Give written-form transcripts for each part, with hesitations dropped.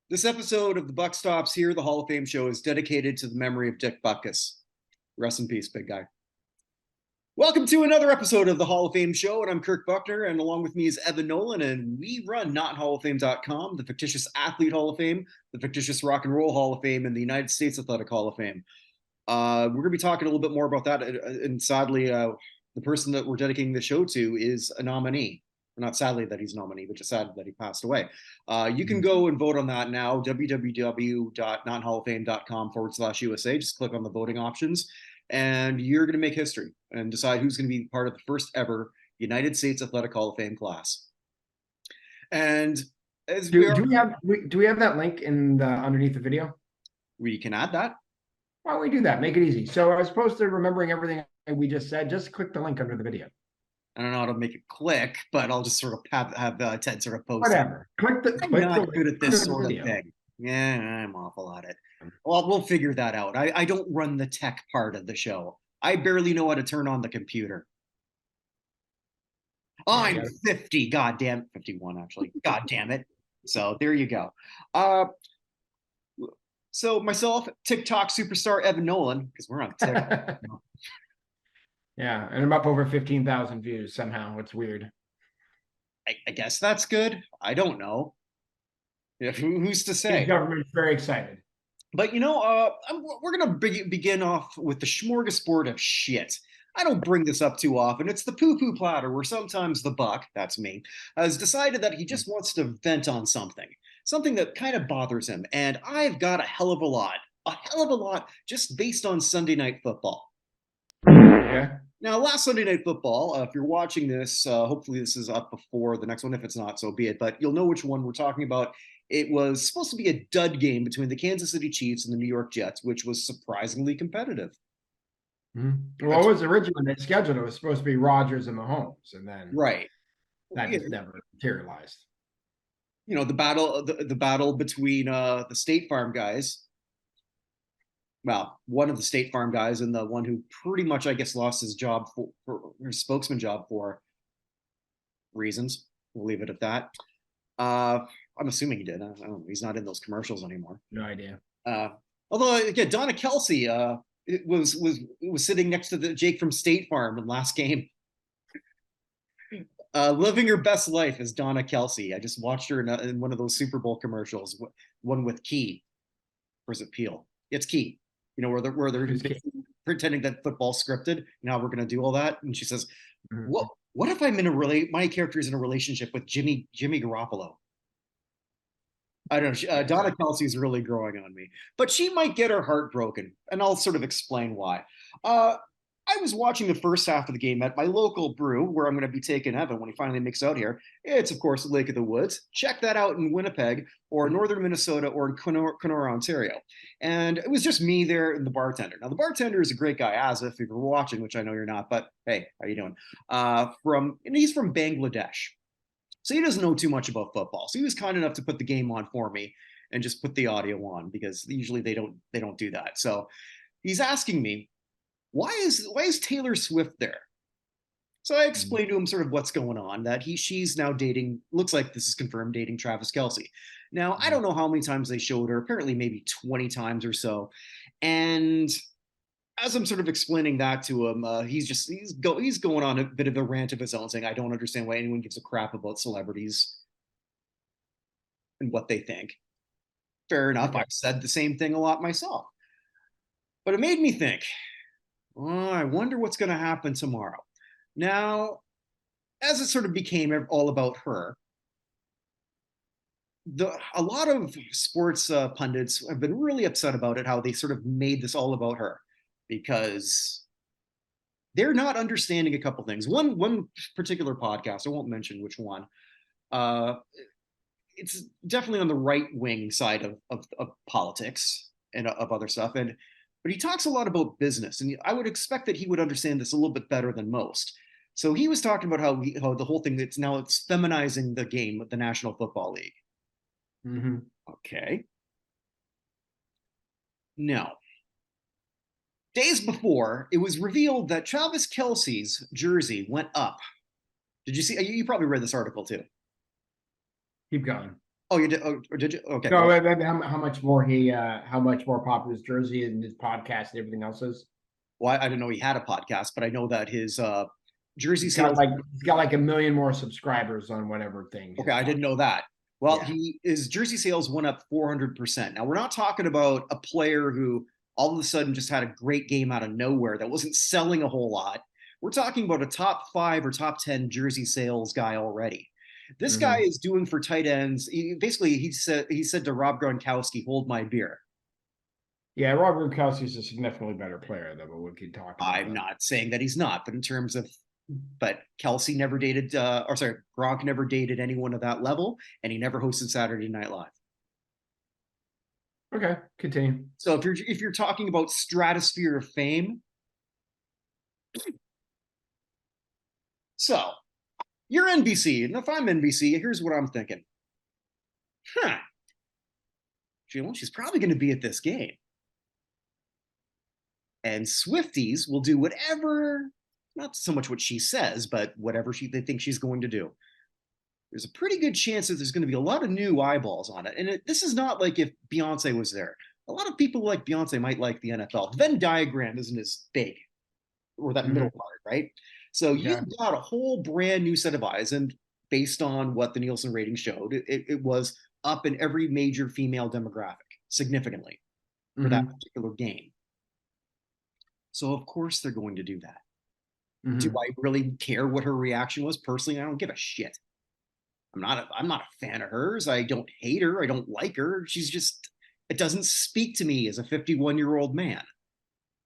This episode of The Buck Stops Here, the Hall of Fame show, is dedicated to the memory of Dick Butkus. Rest in peace, big guy. Welcome to another episode of the Hall of Fame show, and I'm Kirk Buchner, and along with me is Evan Nolan, and we run NotHallOfFame.com, the fictitious Athlete Hall of Fame, the fictitious Rock and Roll Hall of Fame, and the United States Athletic Hall of Fame. We're going to be talking a little bit more about that, and sadly, the person that we're dedicating the show to is a nominee. Not sadly that he's a nominee, but just sad that he passed away. You can go and vote on that now, www.nothalloffame.com/USA. Just click on the voting options, and you're going to make history and decide who's going to be part of the first ever United States Athletic Hall of Fame class. And as do we have that link in the underneath the video? We can add that. Why don't we do that? Make it easy. So as opposed to remembering everything we just said, just click the link under the video. I don't know how to make it click, but I'll just sort of have Ted sort of post whatever. I'm not good at this sort of thing. Yeah, I'm awful at it. Well, we'll figure that out. I don't run the tech part of the show. I barely know how to turn on the computer. I'm 50, 51 actually. God damn it. So there you go. So myself, TikTok superstar Evan Nolan, because we're on TikTok. Yeah, and I'm up over 15,000 views somehow. It's weird. I guess that's good. I don't know. Who's to say? The government's very excited. But you know, we're gonna begin off with the smorgasbord of shit. I don't bring this up too often. It's the poo-poo platter where sometimes the Buck, that's me, has decided that he just wants to vent on something that kind of bothers him. And I've got a hell of a lot just based on Sunday Night Football. Yeah. Now, last Sunday Night Football, if you're watching this, hopefully this is up before the next one. If it's not, so be it. But you'll know which one we're talking about. It was supposed to be a dud game between the Kansas City Chiefs and the New York Jets, which was surprisingly competitive. Mm-hmm. Well, it was originally scheduled. It was supposed to be Rodgers and Mahomes, and then that just never materialized. You know, the battle between the State Farm guys. Well, one of the State Farm guys and the one who pretty much, I guess, lost his job for his spokesman job for reasons. We'll leave it at that. I'm assuming he did. I don't know. He's not in those commercials anymore. No idea. Although, again, Donna Kelsey was sitting next to the Jake from State Farm in last game. Living her best life as Donna Kelsey. I just watched her in one of those Super Bowl commercials, one with Key. Or is it Peel? It's Key. You know, where they're pretending that football's scripted. Now we're going to do all that. And she says, what if I'm my character is in a relationship with Jimmy Garoppolo? I don't know. Donna Kelsey is really growing on me, but she might get her heart broken, and I'll sort of explain why. I was watching the first half of the game at my local brew, where I'm going to be taking Evan when he finally makes out here. It's, of course, Lake of the Woods. Check that out in Winnipeg or northern Minnesota or in Kenora, Ontario. And it was just me there and the bartender. Now, the bartender is a great guy, as if you're watching, which I know you're not, but hey, how you doing? And he's from Bangladesh. So he doesn't know too much about football. So he was kind enough to put the game on for me and just put the audio on, because usually they don't do that. So he's asking me, why is Taylor Swift there? So I explained to him sort of what's going on, that she's now dating, looks like this is confirmed, dating Travis Kelce. Now, I don't know how many times they showed her, apparently maybe 20 times or so. And as I'm sort of explaining that to him, he's going on a bit of a rant of his own, saying, I don't understand why anyone gives a crap about celebrities and what they think. Fair enough. I've said the same thing a lot myself. But it made me think, I wonder what's going to happen tomorrow. Now, as it sort of became all about her, a lot of sports pundits have been really upset about it, how they sort of made this all about her, because they're not understanding a couple things. One particular podcast, I won't mention which one, it's definitely on the right-wing side of politics and of other stuff, but he talks a lot about business, and I would expect that he would understand this a little bit better than most. So he was talking about how the whole thing it's feminizing the game of the National Football League. Mm-hmm. Okay. Now, days before, it was revealed that Travis Kelce's jersey went up. Did you see? You probably read this article too. Keep going. Oh, you did? Oh, or did you? Okay. No, Well, how much more how much more popular his jersey and his podcast and everything else is? well, I didn't know he had a podcast, but I know that his jersey He's got sales. like he's got like 1 million more subscribers on whatever thing. Okay, I didn't know that. Well, Yeah. his jersey sales went up 400%. Now we're not talking about a player who all of a sudden just had a great game out of nowhere that wasn't selling a whole lot. We're talking about a top 5 or top 10 jersey sales guy already. This guy is doing for tight ends. He said to Rob Gronkowski, "Hold my beer." Yeah, Rob Gronkowski is a significantly better player than what we could talk about. I'm not saying that he's not, but in terms of, but Kelsey never dated, or sorry, Gronk never dated anyone of that level, and he never hosted Saturday Night Live. Okay, continue. So if you're talking about stratosphere of fame, so you're NBC, and if I'm NBC, here's what I'm thinking. She's probably going to be at this game. And Swifties will do whatever, not so much what she says, but whatever they think she's going to do. There's a pretty good chance that there's going to be a lot of new eyeballs on it. And this is not like if Beyonce was there. A lot of people like Beyonce might like the NFL. The Venn diagram isn't as big, or that middle part, right? So you've got a whole brand new set of eyes. And based on what the Nielsen rating showed, it was up in every major female demographic significantly for that particular game. So of course they're going to do that. Do I really care what her reaction was? Personally, I don't give a shit. I'm not a fan of hers. I don't hate her. I don't like her. She's just, it doesn't speak to me as a 51-year-old man.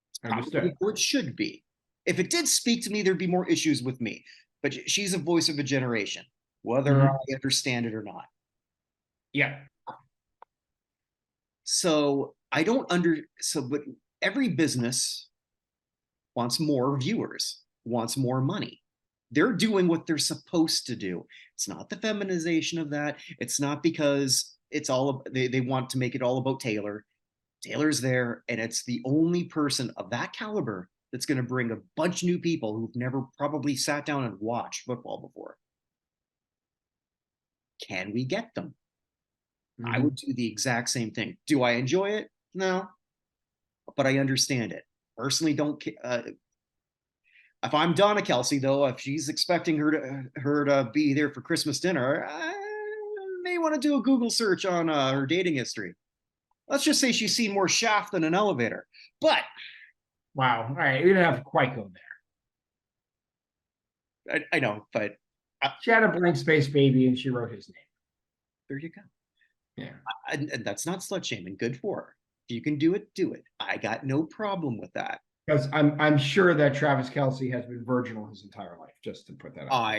It's probably what it should be. If it did speak to me, there'd be more issues with me. But she's a voice of a generation, whether I understand it or not. Yeah. So but every business wants more viewers, wants more money. They're doing what they're supposed to do. It's not the feminization of that. It's not because it's all they want to make it all about Taylor. Taylor's there, and it's the only person of that caliber that's going to bring a bunch of new people who've never probably sat down and watched football before. Can we get them? I would do the exact same thing. Do I enjoy it? No, but I understand it. Personally, don't. If I'm Donna Kelsey, though, if she's expecting her to be there for Christmas dinner, I may want to do a Google search on her dating history. Let's just say she's seen more shaft than an elevator. But wow, all right, we didn't have to quite go there. I know, but she had a blank space baby, and she wrote his name. There you go. Yeah, and that's not slut shaming. Good for her. If you can do it, do it. I got no problem with that. Because I'm sure that Travis Kelce has been virginal his entire life. Just to put that out.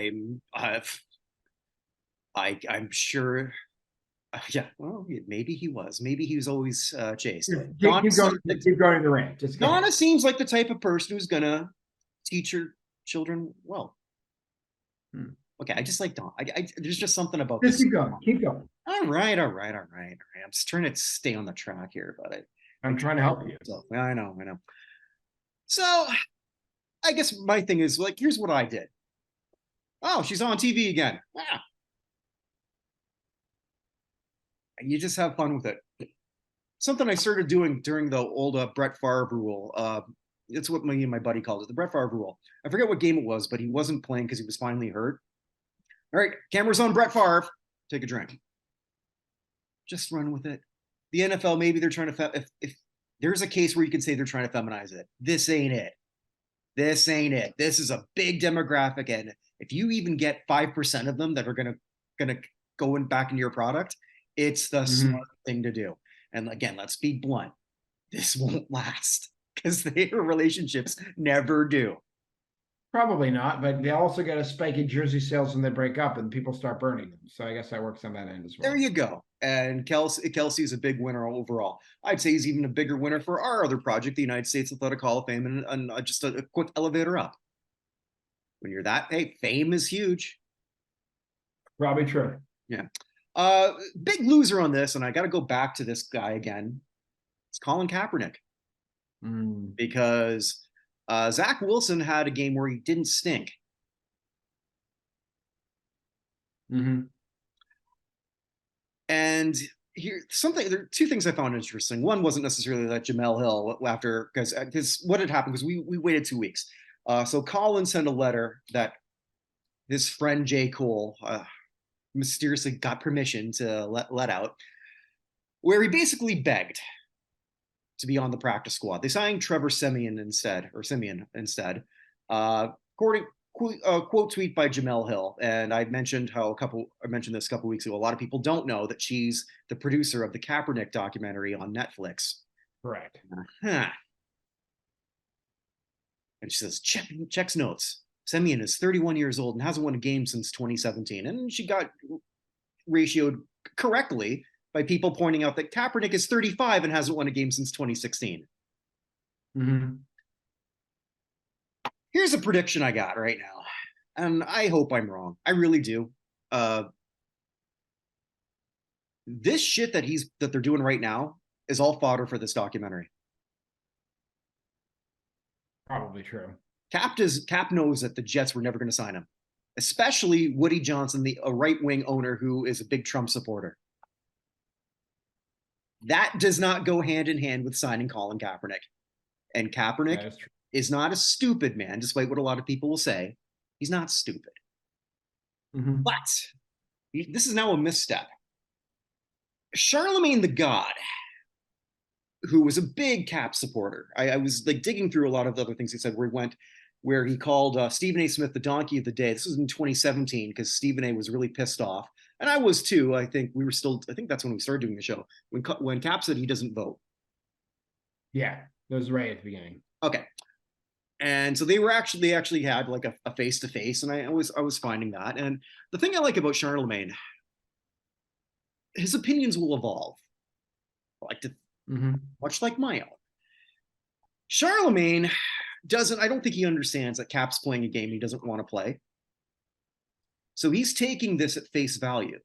I'm sure. Yeah, well, maybe he was. Maybe he was always chaste. Keep going to the rant. Donna seems like the type of person who's gonna teach her children well. Okay, I just like Donna. There's just something about this. Keep going. All right. I'm just trying to stay on the track here, but I'm trying to help you. So, I know. So, I guess my thing is like, here's what I did. Oh, she's on TV again. Ah. You just have fun with it. Something I started doing during the old Brett Favre rule. It's what me and my buddy called it, the Brett Favre rule. I forget what game it was, but he wasn't playing because he was finally hurt. All right, camera's on Brett Favre. Take a drink. Just run with it. The NFL, maybe they're trying to, if there's a case where you can say they're trying to feminize it, this ain't it. This is a big demographic. And if you even get 5% of them that are going to go back into your product, it's the smart thing to do. And again, let's be blunt. This won't last because their relationships never do. Probably not, but they also get a spike in jersey sales when they break up and people start burning them. So I guess that works on that end as well. There you go. And Kelsey's a big winner overall. I'd say he's even a bigger winner for our other project, the United States Athletic Hall of Fame, and just a quick elevator up. When you're that, hey, fame is huge. Probably true. Yeah. Big loser on this, and I got to go back to this guy again. It's Colin Kaepernick. Because Zach Wilson had a game where he didn't stink. And And there are two things I found interesting. One wasn't necessarily that Jamel Hill because what had happened because we waited 2 weeks. So Colin sent a letter that his friend J. Cole mysteriously got permission to let out, where he basically begged to be on the practice squad. They signed Trevor Siemian instead. According quote tweet by Jamel Hill, and I mentioned this a couple weeks ago. A lot of people don't know that she's the producer of the Kaepernick documentary on Netflix. Correct. And she says, checks notes. Siemian is 31 years old and hasn't won a game since 2017. And she got ratioed correctly by people pointing out that Kaepernick is 35 and hasn't won a game since 2016. Mm-hmm. Here's a prediction I got right now, and I hope I'm wrong. I really do. This shit that they're doing right now is all fodder for this documentary. Probably true. Cap knows that the Jets were never going to sign him, especially Woody Johnson, a right-wing owner who is a big Trump supporter. That does not go hand in hand with signing Colin Kaepernick. And Kaepernick is not a stupid man, despite what a lot of people will say. He's not stupid. Mm-hmm. But this is now a misstep. Charlemagne the God, who was a big Cap supporter, I was like digging through a lot of the other things he said, where he called Stephen A. Smith the donkey of the day. This was in 2017 because Stephen A. was really pissed off. And I was too. I think that's when we started doing the show. When Cap said he doesn't vote. Yeah, that was right at the beginning. Okay. And so they actually had like a face-to-face, and I was finding that. And the thing I like about Charlemagne, his opinions will evolve. Much like my own. Charlemagne I don't think he understands that Cap's playing a game he doesn't want to play. So he's taking this at face value,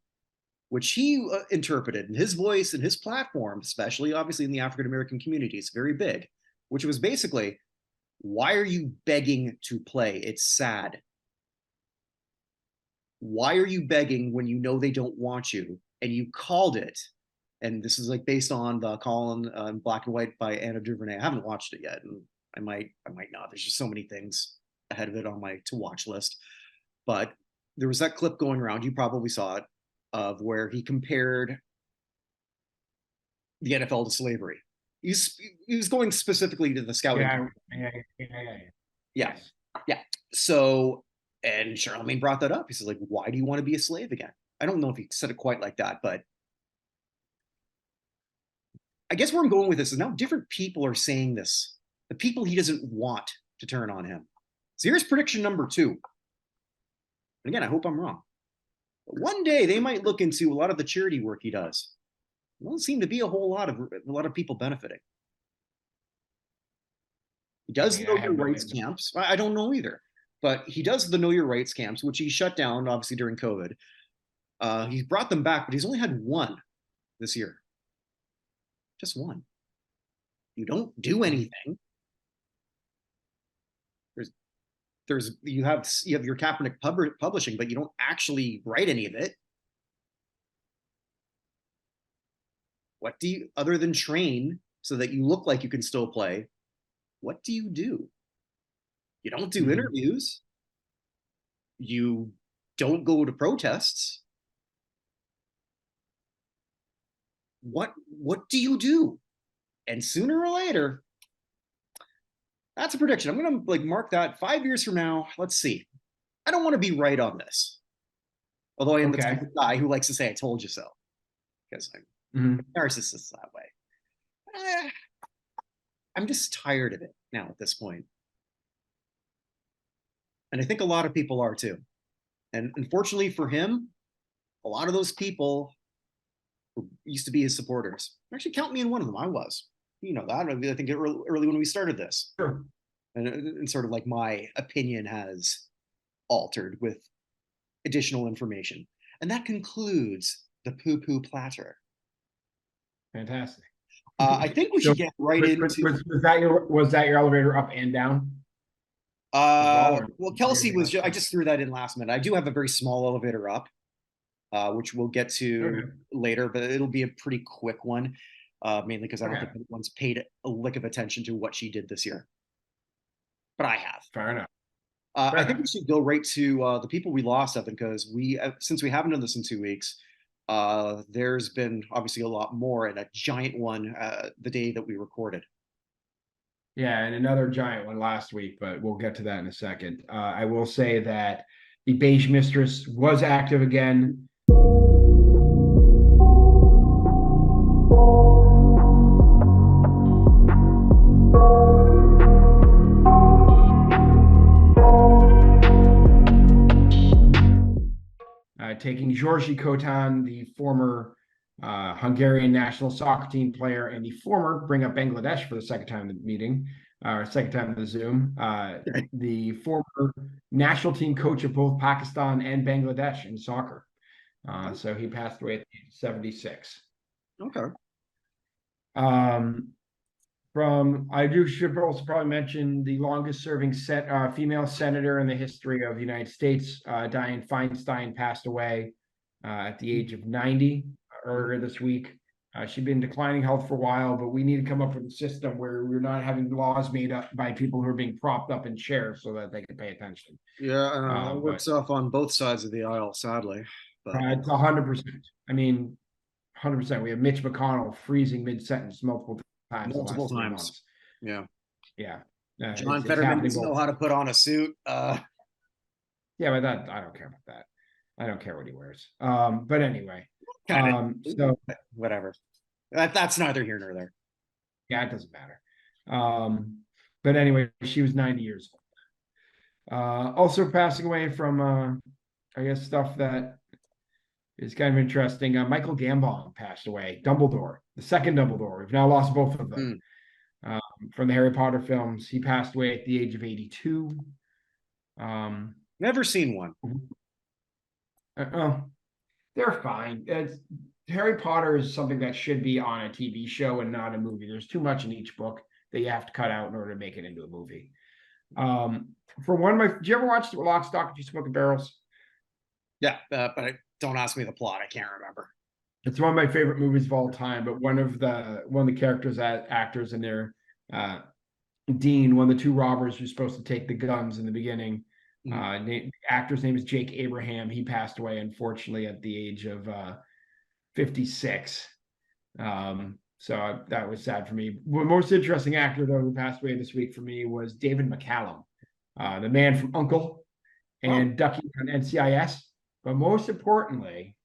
which he interpreted in his voice and his platform, especially obviously in the African-American community. It's very big, which was basically, why are you begging to play? It's sad. Why are you begging when you know they don't want you? And you called it. And this is like based on the Colin Black and White by Anna DuVernay. I haven't watched it yet, and I might not. There's just so many things ahead of it on my to watch list. But there was that clip going around. You probably saw it, of where he compared the NFL to slavery. He was going specifically to the scouting. Yeah. So, and Charlemagne brought that up. He says, like, why do you want to be a slave again? I don't know if he said it quite like that, but I guess where I'm going with this is now different people are saying this. The people he doesn't want to turn on him. So here's prediction number 2. And again, I hope I'm wrong. But one day they might look into a lot of the charity work he does. There don't seem to be a lot of people benefiting. He does Know Your Rights camps. I don't know either. But he does the Know Your Rights camps, which he shut down, obviously, during COVID. He's brought them back, but he's only had one this year. Just one. You don't do anything. You have your Kaepernick publishing, but you don't actually write any of it. What do you, other than train so that you look like you can still play, what do you do? You don't do interviews. You don't go to protests. What do you do? And sooner or later, that's a prediction. I'm going to like mark that 5 years from now. Let's see. I don't want to be right on this. Although I am the type of guy who likes to say, I told you so. Because I'm a narcissist that way. I'm just tired of it now at this point. And I think a lot of people are too. And unfortunately for him, a lot of those people used to be his supporters. Actually, count me in one of them. I was. You know that. I think early when we started this. Sure. And sort of like my opinion has altered with additional information. And that concludes the poo-poo platter. Fantastic. I think we should get right into. Was that your elevator up and down? Well, Kelsey was. I just threw that in last minute. I do have a very small elevator up. which we'll get to later, but it'll be a pretty quick one, mainly because I don't think anyone's paid a lick of attention to what she did this year. But I have. Fair enough. I think we should go right to the people we lost, Evan, because since we haven't done this in 2 weeks, there's been obviously a lot more, and a giant one the day that we recorded. Yeah, and another giant one last week, but we'll get to that in a second. I will say that the Beige Mistress was active again. Taking Georgi Kotan, the former Hungarian national soccer team player and the former, bring up Bangladesh for the second time in the meeting, second time in the Zoom, the former national team coach of both Pakistan and Bangladesh in soccer. So he passed away at the age of 76. Okay. Should also probably mention the longest serving female senator in the history of the United States, Dianne Feinstein, passed away at the age of 90 earlier this week. She'd been in declining health for a while, but we need to come up with a system where we're not having laws made up by people who are being propped up in chairs so that they can pay attention. Yeah, it works off on both sides of the aisle, sadly. But it's 100%. I mean, 100%. We have Mitch McConnell freezing mid-sentence multiple times. Yeah. John Fetterman doesn't know how to put on a suit. Yeah, but that I don't care about that. I don't care what he wears. But anyway, so whatever. That's neither here nor there. Yeah, it doesn't matter. But anyway, she was 90 years old. Also passing away from I guess stuff that is kind of interesting. Michael Gambon passed away. Dumbledore, the second Dumbledore. We've now lost both of them. From the Harry Potter films. He passed away at the age of 82. Never seen one. They're fine. Harry Potter is something that should be on a TV show and not a movie. There's too much in each book that you have to cut out in order to make it into a movie. For one of my, did you ever watch Lock, Stock, and Two Smoking Barrels? Yeah, but don't ask me the plot. I can't remember. It's one of my favorite movies of all time. But one of the characters, actors in there, Dean, one of the two robbers who's supposed to take the guns in the beginning. The actor's name is Jake Abraham. He passed away, unfortunately, at the age of 56. So that was sad for me. The most interesting actor, though, who passed away this week for me was David McCallum, the man from Uncle and Ducky on NCIS. But most importantly,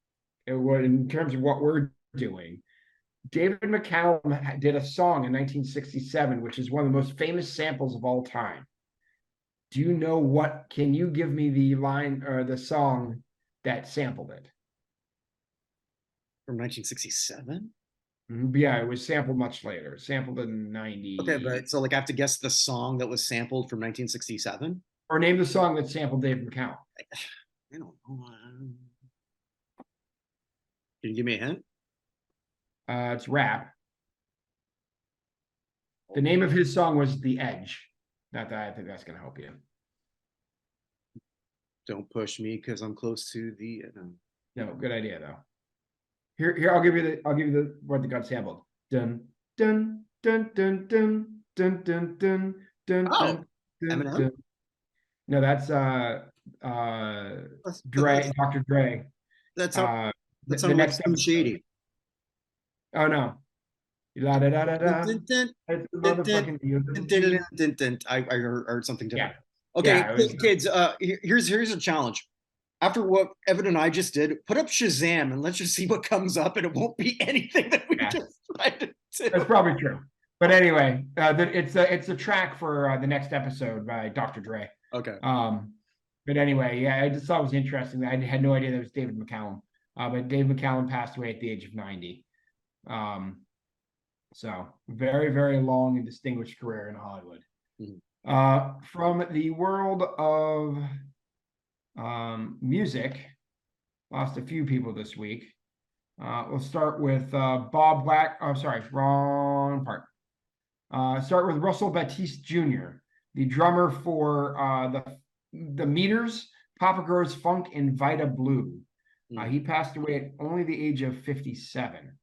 in terms of what we're doing, David McCallum did a song in 1967, which is one of the most famous samples of all time. Do you know what? Can you give me the line or the song that sampled it? From 1967? Yeah, it was sampled much later. Sampled in 90. Okay, but so I have to guess the song that was sampled from 1967? Or name the song that sampled David McCallum. I don't know. Can you give me a hint? It's rap. The name of his song was The Edge. Not that I think that's going to help you. Don't push me because I'm close to the. No, good idea though. Here, I'll give you the what the got sampled. Dun dun dun dun dun dun dun dun dun. Oh, Eminem? No, that's Dre, Dr. Dre. That's the next Slim Shady. Oh no. La da da da da. I heard something different. Yeah. Okay, yeah, kids. Here's a challenge. After what Evan and I just did, put up Shazam and let's just see what comes up, and it won't be anything that we just tried to do. That's probably true. But anyway, it's a track for the next episode by Dr. Dre. Okay. But anyway, yeah, I just thought it was interesting. I had no idea that it was David McCallum. But Dave McCallum passed away at the age of 90. So very, very long and distinguished career in Hollywood. From the world of music, lost a few people this week. We'll start with Bob Black. Oh, sorry, wrong part. Start with Russell Batiste Jr., the drummer for the Meters, Papa Grows Funk, and Vita Blue. He passed away at only the age of 57.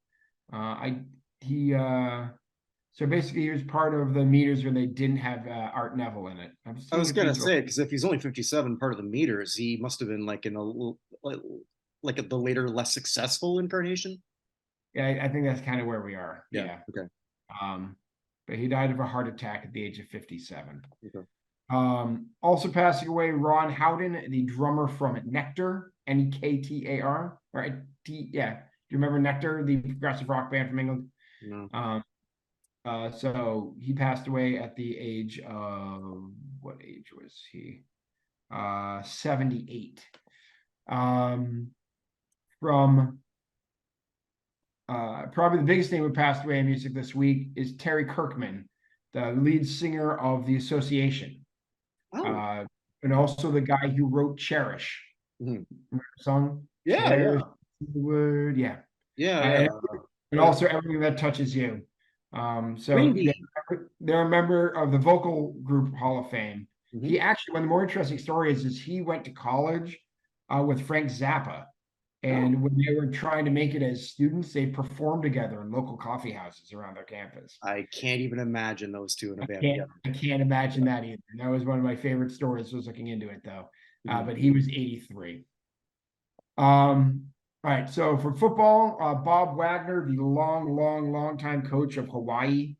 So basically he was part of the meters when they didn't have Art Neville in it. I was gonna say, because if he's only 57, part of the meters, he must have been like in a like the later, less successful incarnation. Yeah, I think that's kind of where we are. Yeah. Okay. But he died of a heart attack at the age of 57. Okay. Also passing away, Ron Howden, the drummer from Nectar, Nektar, right? Yeah. Do you remember Nectar, the progressive rock band from England? No. So he passed away at the age of, what age was he? 78. From probably the biggest name who passed away in music this week is Terry Kirkman, the lead singer of The Association. And also the guy who wrote Cherish. Mm-hmm. Remember the song? Yeah, Cherish the word, yeah. And also Everything That Touches You. So they're a member of the vocal group Hall of Fame. Mm-hmm. He actually, one of the more interesting stories is he went to college with Frank Zappa. And when they were trying to make it as students, they performed together in local coffee houses around their campus. I can't even imagine those two in a band together. I can't imagine that either. That was one of my favorite stories. Was looking into it though. But he was 83. All right. So for football, Bob Wagner, the long time coach of Hawaii,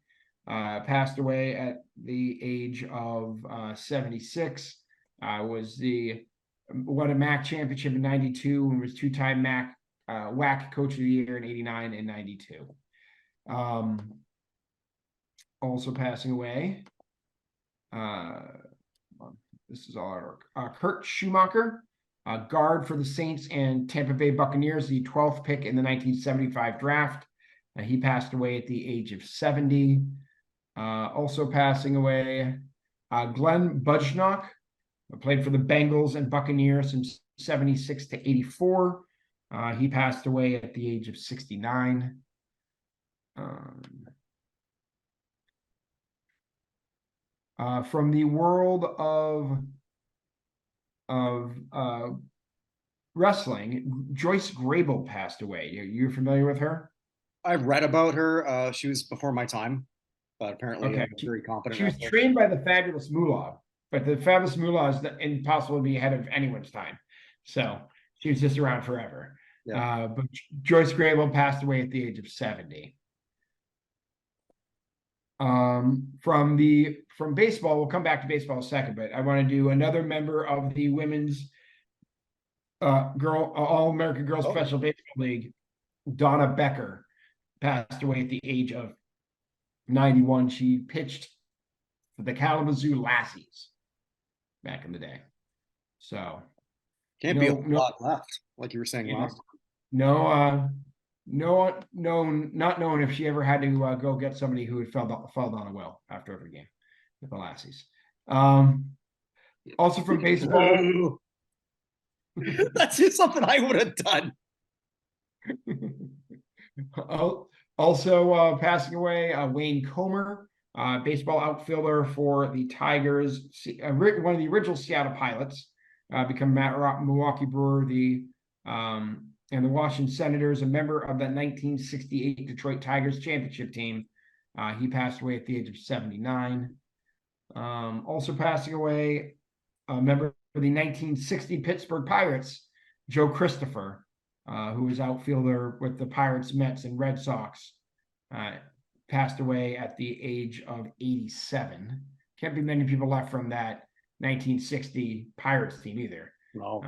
passed away at the age of 76. Won a MAC championship in 92 and was two-time MAC WAC coach of the year in 89 and 92. Also passing away. This is all our Kurt Schumacher, guard for the Saints and Tampa Bay Buccaneers, the 12th pick in the 1975 draft. He passed away at the age of 70. Also passing away, Glenn Budgnock, played for the Bengals and Buccaneers from 76 to 84. He passed away at the age of 69. From the world of wrestling, Joyce Grable passed away. You're familiar with her? I've read about her. She was before my time, but apparently very competent. She was trained by the Fabulous Moolah. But the Fabulous Moolah is impossible to be ahead of anyone's time. So she was just around forever. Yeah. But Joyce Grable passed away at the age of 70. From baseball, we'll come back to baseball in a second, but I want to do another member of the women's All-American Girls Professional Baseball League. Donna Becker passed away at the age of 91. She pitched for the Kalamazoo Lassies back in the day. So can't be a lot left, like you were saying last time. Not knowing if she ever had to go get somebody who had fell down a well after every game with the Lassies. Also from baseball. That's just something I would have done. Also passing away, Wayne Comer, baseball outfielder for the Tigers, one of the original Seattle Pilots, become Milwaukee Brewer, and the Washington Senators, a member of the 1968 Detroit Tigers championship team. He passed away at the age of 79. Also passing away, a member of the 1960 Pittsburgh Pirates, Joe Christopher, who was outfielder with the Pirates, Mets, and Red Sox, passed away at the age of 87. Can't be many people left from that 1960 Pirates team either. No.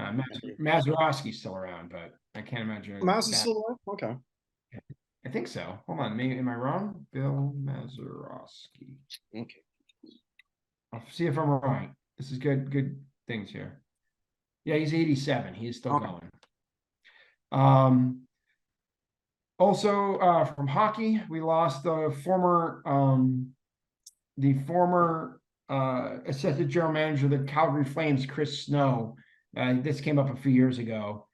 Mazeroski's still around, but I can't imagine. Maz is still alive? Okay. I think so. Hold on. Am I wrong? Bill Mazeroski. Okay. I'll see if I'm wrong. This is good things here. Yeah, he's 87. He is still going. Also, from hockey, we lost the former assistant general manager of the Calgary Flames, Chris Snow. This came up a few years ago.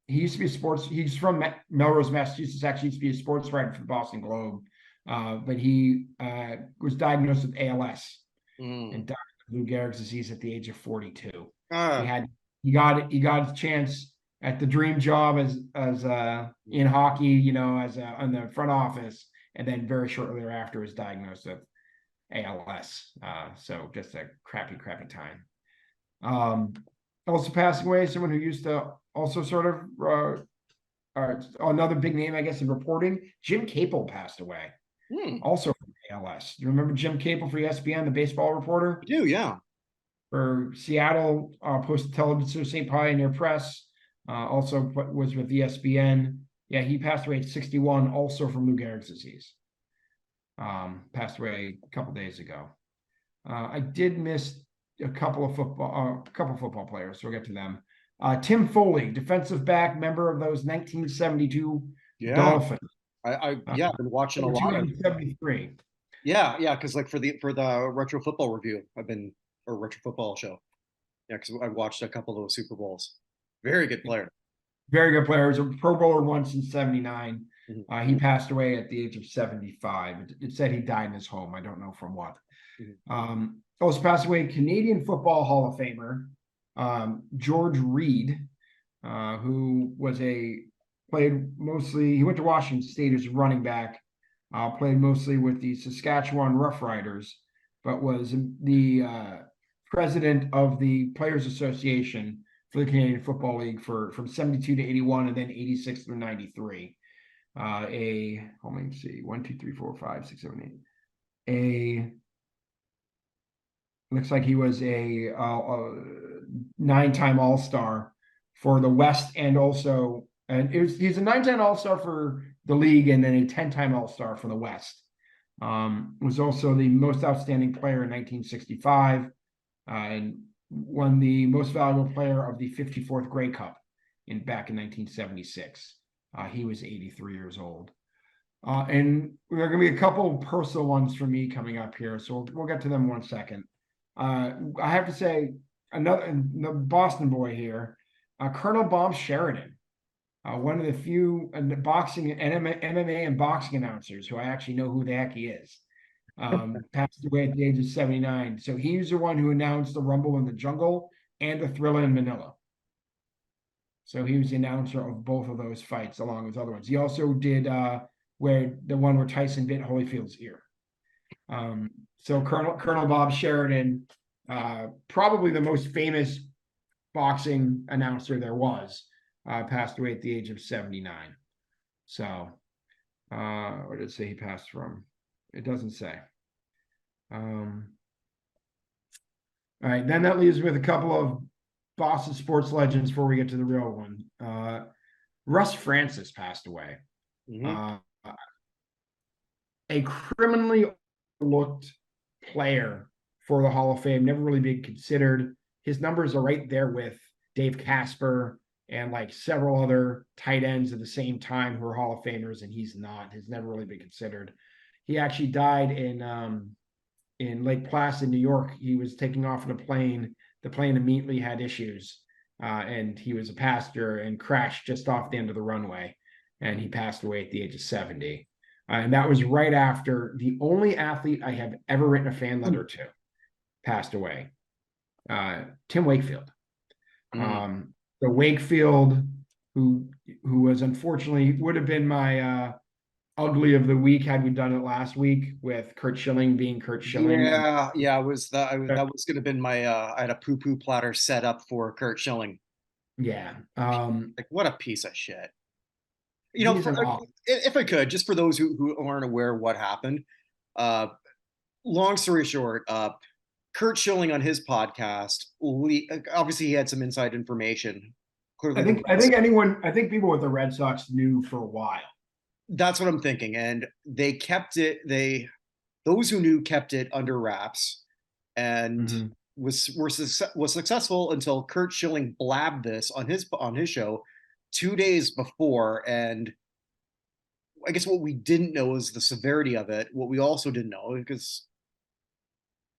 He used to be he's from Melrose, Massachusetts, actually used to be a sports writer for the Boston Globe. But he was diagnosed with ALS and died of Lou Gehrig's disease at the age of 42. He got his chance at the dream job as in hockey, you know, as on the front office, and then very shortly thereafter was diagnosed with ALS. So just a crappy time. Also passing away, someone who used to also sort of another big name, I guess, in reporting. Jim Capel passed away, also from ALS. Do you remember Jim Capel for ESPN, the baseball reporter? I do, yeah. For Seattle Post-Intelligencer, St. Pioneer Press, also was with ESPN. Yeah, he passed away at 61, also from Lou Gehrig's disease. Passed away a couple days ago. I did miss a couple of football players, so we'll get to them. Tim Foley, defensive back, member of those 1972 Dolphins. I've been watching a lot of 1973. Yeah, because like for the retro football review, or retro football show. Yeah, because I watched a couple of those Super Bowls. Very good player. Very good player. He was a Pro Bowler once in '79. Mm-hmm. He passed away at the age of 75. It said he died in his home. I don't know from what. Mm-hmm. Also passed away, Canadian Football Hall of Famer, George Reed, who played mostly, he went to Washington State as a running back, played mostly with the Saskatchewan Roughriders, but was the president of the Players Association for the Canadian Football League from 72 to 81 and then 86 through 93. Let me see, 1, 2, 3, 4, 5, 6, 7, 8. Looks like he was a 9-time All-Star for the West, and also, he's a 9-time All-Star for the league and then a 10-time All-Star for the West. Was also the most outstanding player in 1965, and won the most valuable player of the 54th Grey Cup back in 1976. He was 83 years old. And there are going to be a couple personal ones for me coming up here, so we'll get to them in 1 second. I have to say, the Boston boy here, Colonel Bob Sheridan, one of the few boxing and MMA and boxing announcers who I actually know who the heck he is. Passed away at the age of 79. So he's the one who announced the Rumble in the Jungle and the Thrilla in Manila. So he was the announcer of both of those fights, along with other ones. He also did where Tyson bit Holyfield's ear. So Colonel Bob Sheridan, probably the most famous boxing announcer there was, passed away at the age of 79. So, what did it say he passed from? It doesn't say. All right, then that leaves with a couple of Boston sports legends before we get to the real one. Russ Francis passed away. Mm-hmm. A criminally looked player for the Hall of Fame, never really been considered. His numbers are right there with Dave Casper and like several other tight ends at the same time who are Hall of Famers, and he's not. He's never really been considered. He actually died in Lake Placid, New York. He was taking off in a plane. The plane immediately had issues, and he was a passenger and crashed just off the end of the runway, and he passed away at the age of 70. And that was right after the only athlete I have ever written a fan letter to passed away, Tim Wakefield. The Wakefield, who was unfortunately would have been my ugly of the week had we done it last week with Kurt Schilling being Kurt Schilling. Yeah, that was going to been my I had a poo-poo platter set up for Kurt Schilling. Yeah. Like, what a piece of shit. You know, if I could, just for those who aren't aware of what happened, long story short, Kurt Schilling on his podcast, obviously he had some inside information. Clearly, I think people with the Red Sox knew for a while. That's what I'm thinking, and they kept it. Those who knew kept it under wraps, and was successful until Kurt Schilling blabbed this on his show 2 days before. And I guess what we didn't know is the severity of it. What we also didn't know, because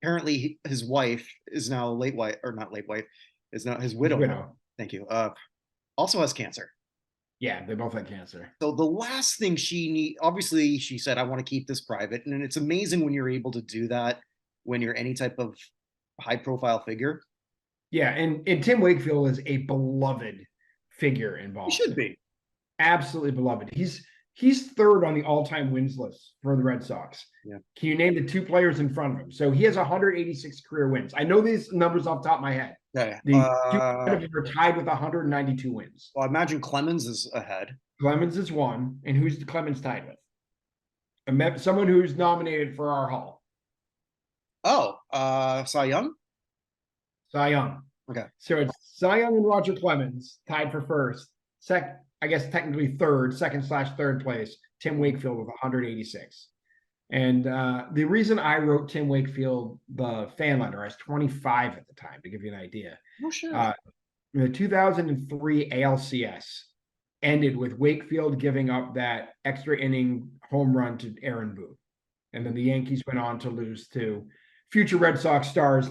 apparently his wife is now is now his widow. Thank you. Also has cancer. Yeah, they both had cancer. So the last thing obviously she said, I want to keep this private. And it's amazing when you're able to do that when you're any type of high profile figure. Yeah, and Tim Wakefield is a beloved figure in He should Boston. be. Absolutely beloved. He's third on the all-time wins list for the Red Sox. Yeah. Can you name the two players in front of him? So he has 186 career wins. I know these numbers off the top of my head. Okay. The two of them are tied with 192 wins. Well, I imagine Clemens is ahead. Clemens is one, and who's Clemens tied with? Someone who's nominated for our Hall. Oh, Cy Young? Cy Young. Okay. So it's Cy Young and Roger Clemens tied for first. I guess technically second/third place, Tim Wakefield with 186. And the reason I wrote Tim Wakefield the fan letter, I was 25 at the time, to give you an idea. Oh, shit. The 2003 ALCS ended with Wakefield giving up that extra inning home run to Aaron Boone. And then the Yankees went on to lose to future Red Sox stars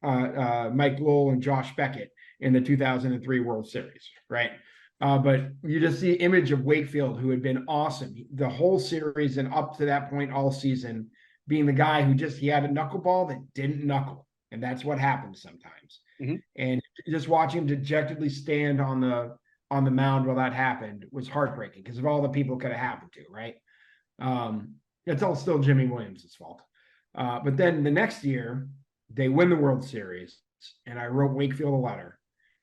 Mike Lowell and Josh Beckett in the 2003 World Series, right? But you just see image of Wakefield, who had been awesome the whole series and up to that point all season, being the guy who he had a knuckleball that didn't knuckle. And that's what happens sometimes. Mm-hmm. And just watching him dejectedly stand on the mound while that happened was heartbreaking because of all the people it could have happened to, right? It's all still Jimmy Williams' fault. But then the next year, they win the World Series, and I wrote Wakefield a letter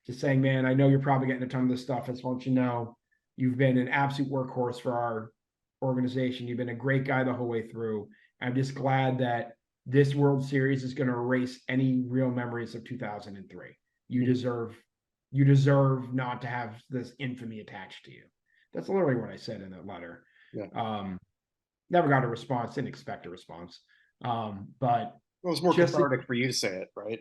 just saying, man, I know you're probably getting a ton of this stuff. I just want you to know you've been an absolute workhorse for our organization. You've been a great guy the whole way through. I'm just glad that this World Series is going to erase any real memories of 2003. You deserve not to have this infamy attached to you. That's literally what I said in that letter. Yeah. Never got a response, didn't expect a response. But it was more cathartic for you to say it, right?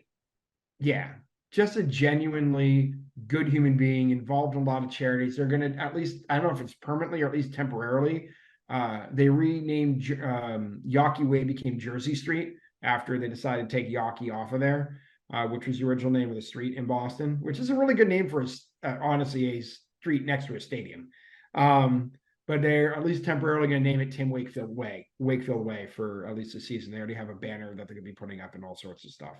Yeah. Just a genuinely good human being involved in a lot of charities. They're going to, at least, I don't know if it's permanently or at least temporarily, they renamed Yawkey Way became Jersey Street after they decided to take Yawkey off of there, which was the original name of the street in Boston, which is a really good name for, honestly, a street next to a stadium. But they're at least temporarily going to name it Tim Wakefield Way for at least a season. They already have a banner that they're going to be putting up and all sorts of stuff.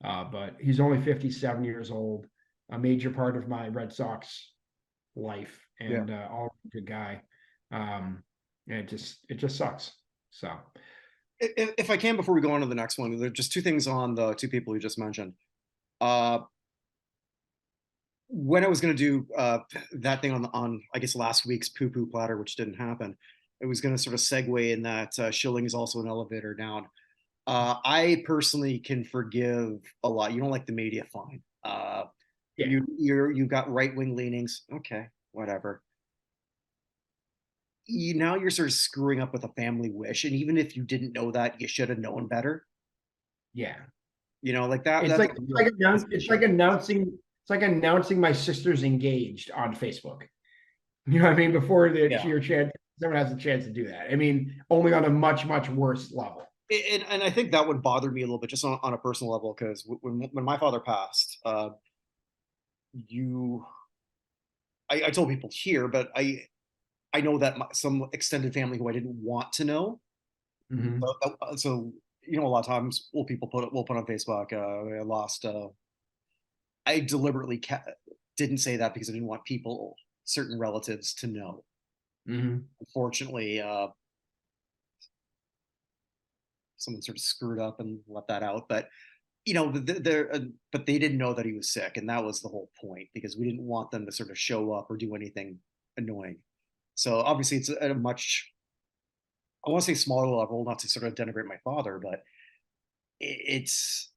But he's only 57 years old, a major part of my Red Sox life, and all good guy. And it just sucks. So, if I can, before we go on to the next one, there are just two things on the two people you just mentioned. When I was going to do that thing on I guess last week's poo poo platter, which didn't happen, it was going to sort of segue in that Schilling is also an elevator down. I personally can forgive a lot. You don't like the media, fine. You've got right wing leanings. Okay, whatever. Now you're sort of screwing up with a family wish, and even if you didn't know that, you should have known better. Yeah, like that. It's like announcing my sister's engaged on Facebook. You know what I mean? Before someone has a chance to do that. I mean, only on a much, much worse level. And I think that would bother me a little bit just on a personal level, because when my father passed, I told people here, but I know that some extended family who I didn't want to know. Mm-hmm. So a lot of times we'll put on Facebook, I lost. I deliberately didn't say that because I didn't want certain relatives to know. Mm-hmm. Unfortunately, someone sort of screwed up and let that out, but but they didn't know that he was sick, and that was the whole point, because we didn't want them to sort of show up or do anything annoying. So obviously it's at a much, I want to say, smaller level, not to sort of denigrate my father, but it's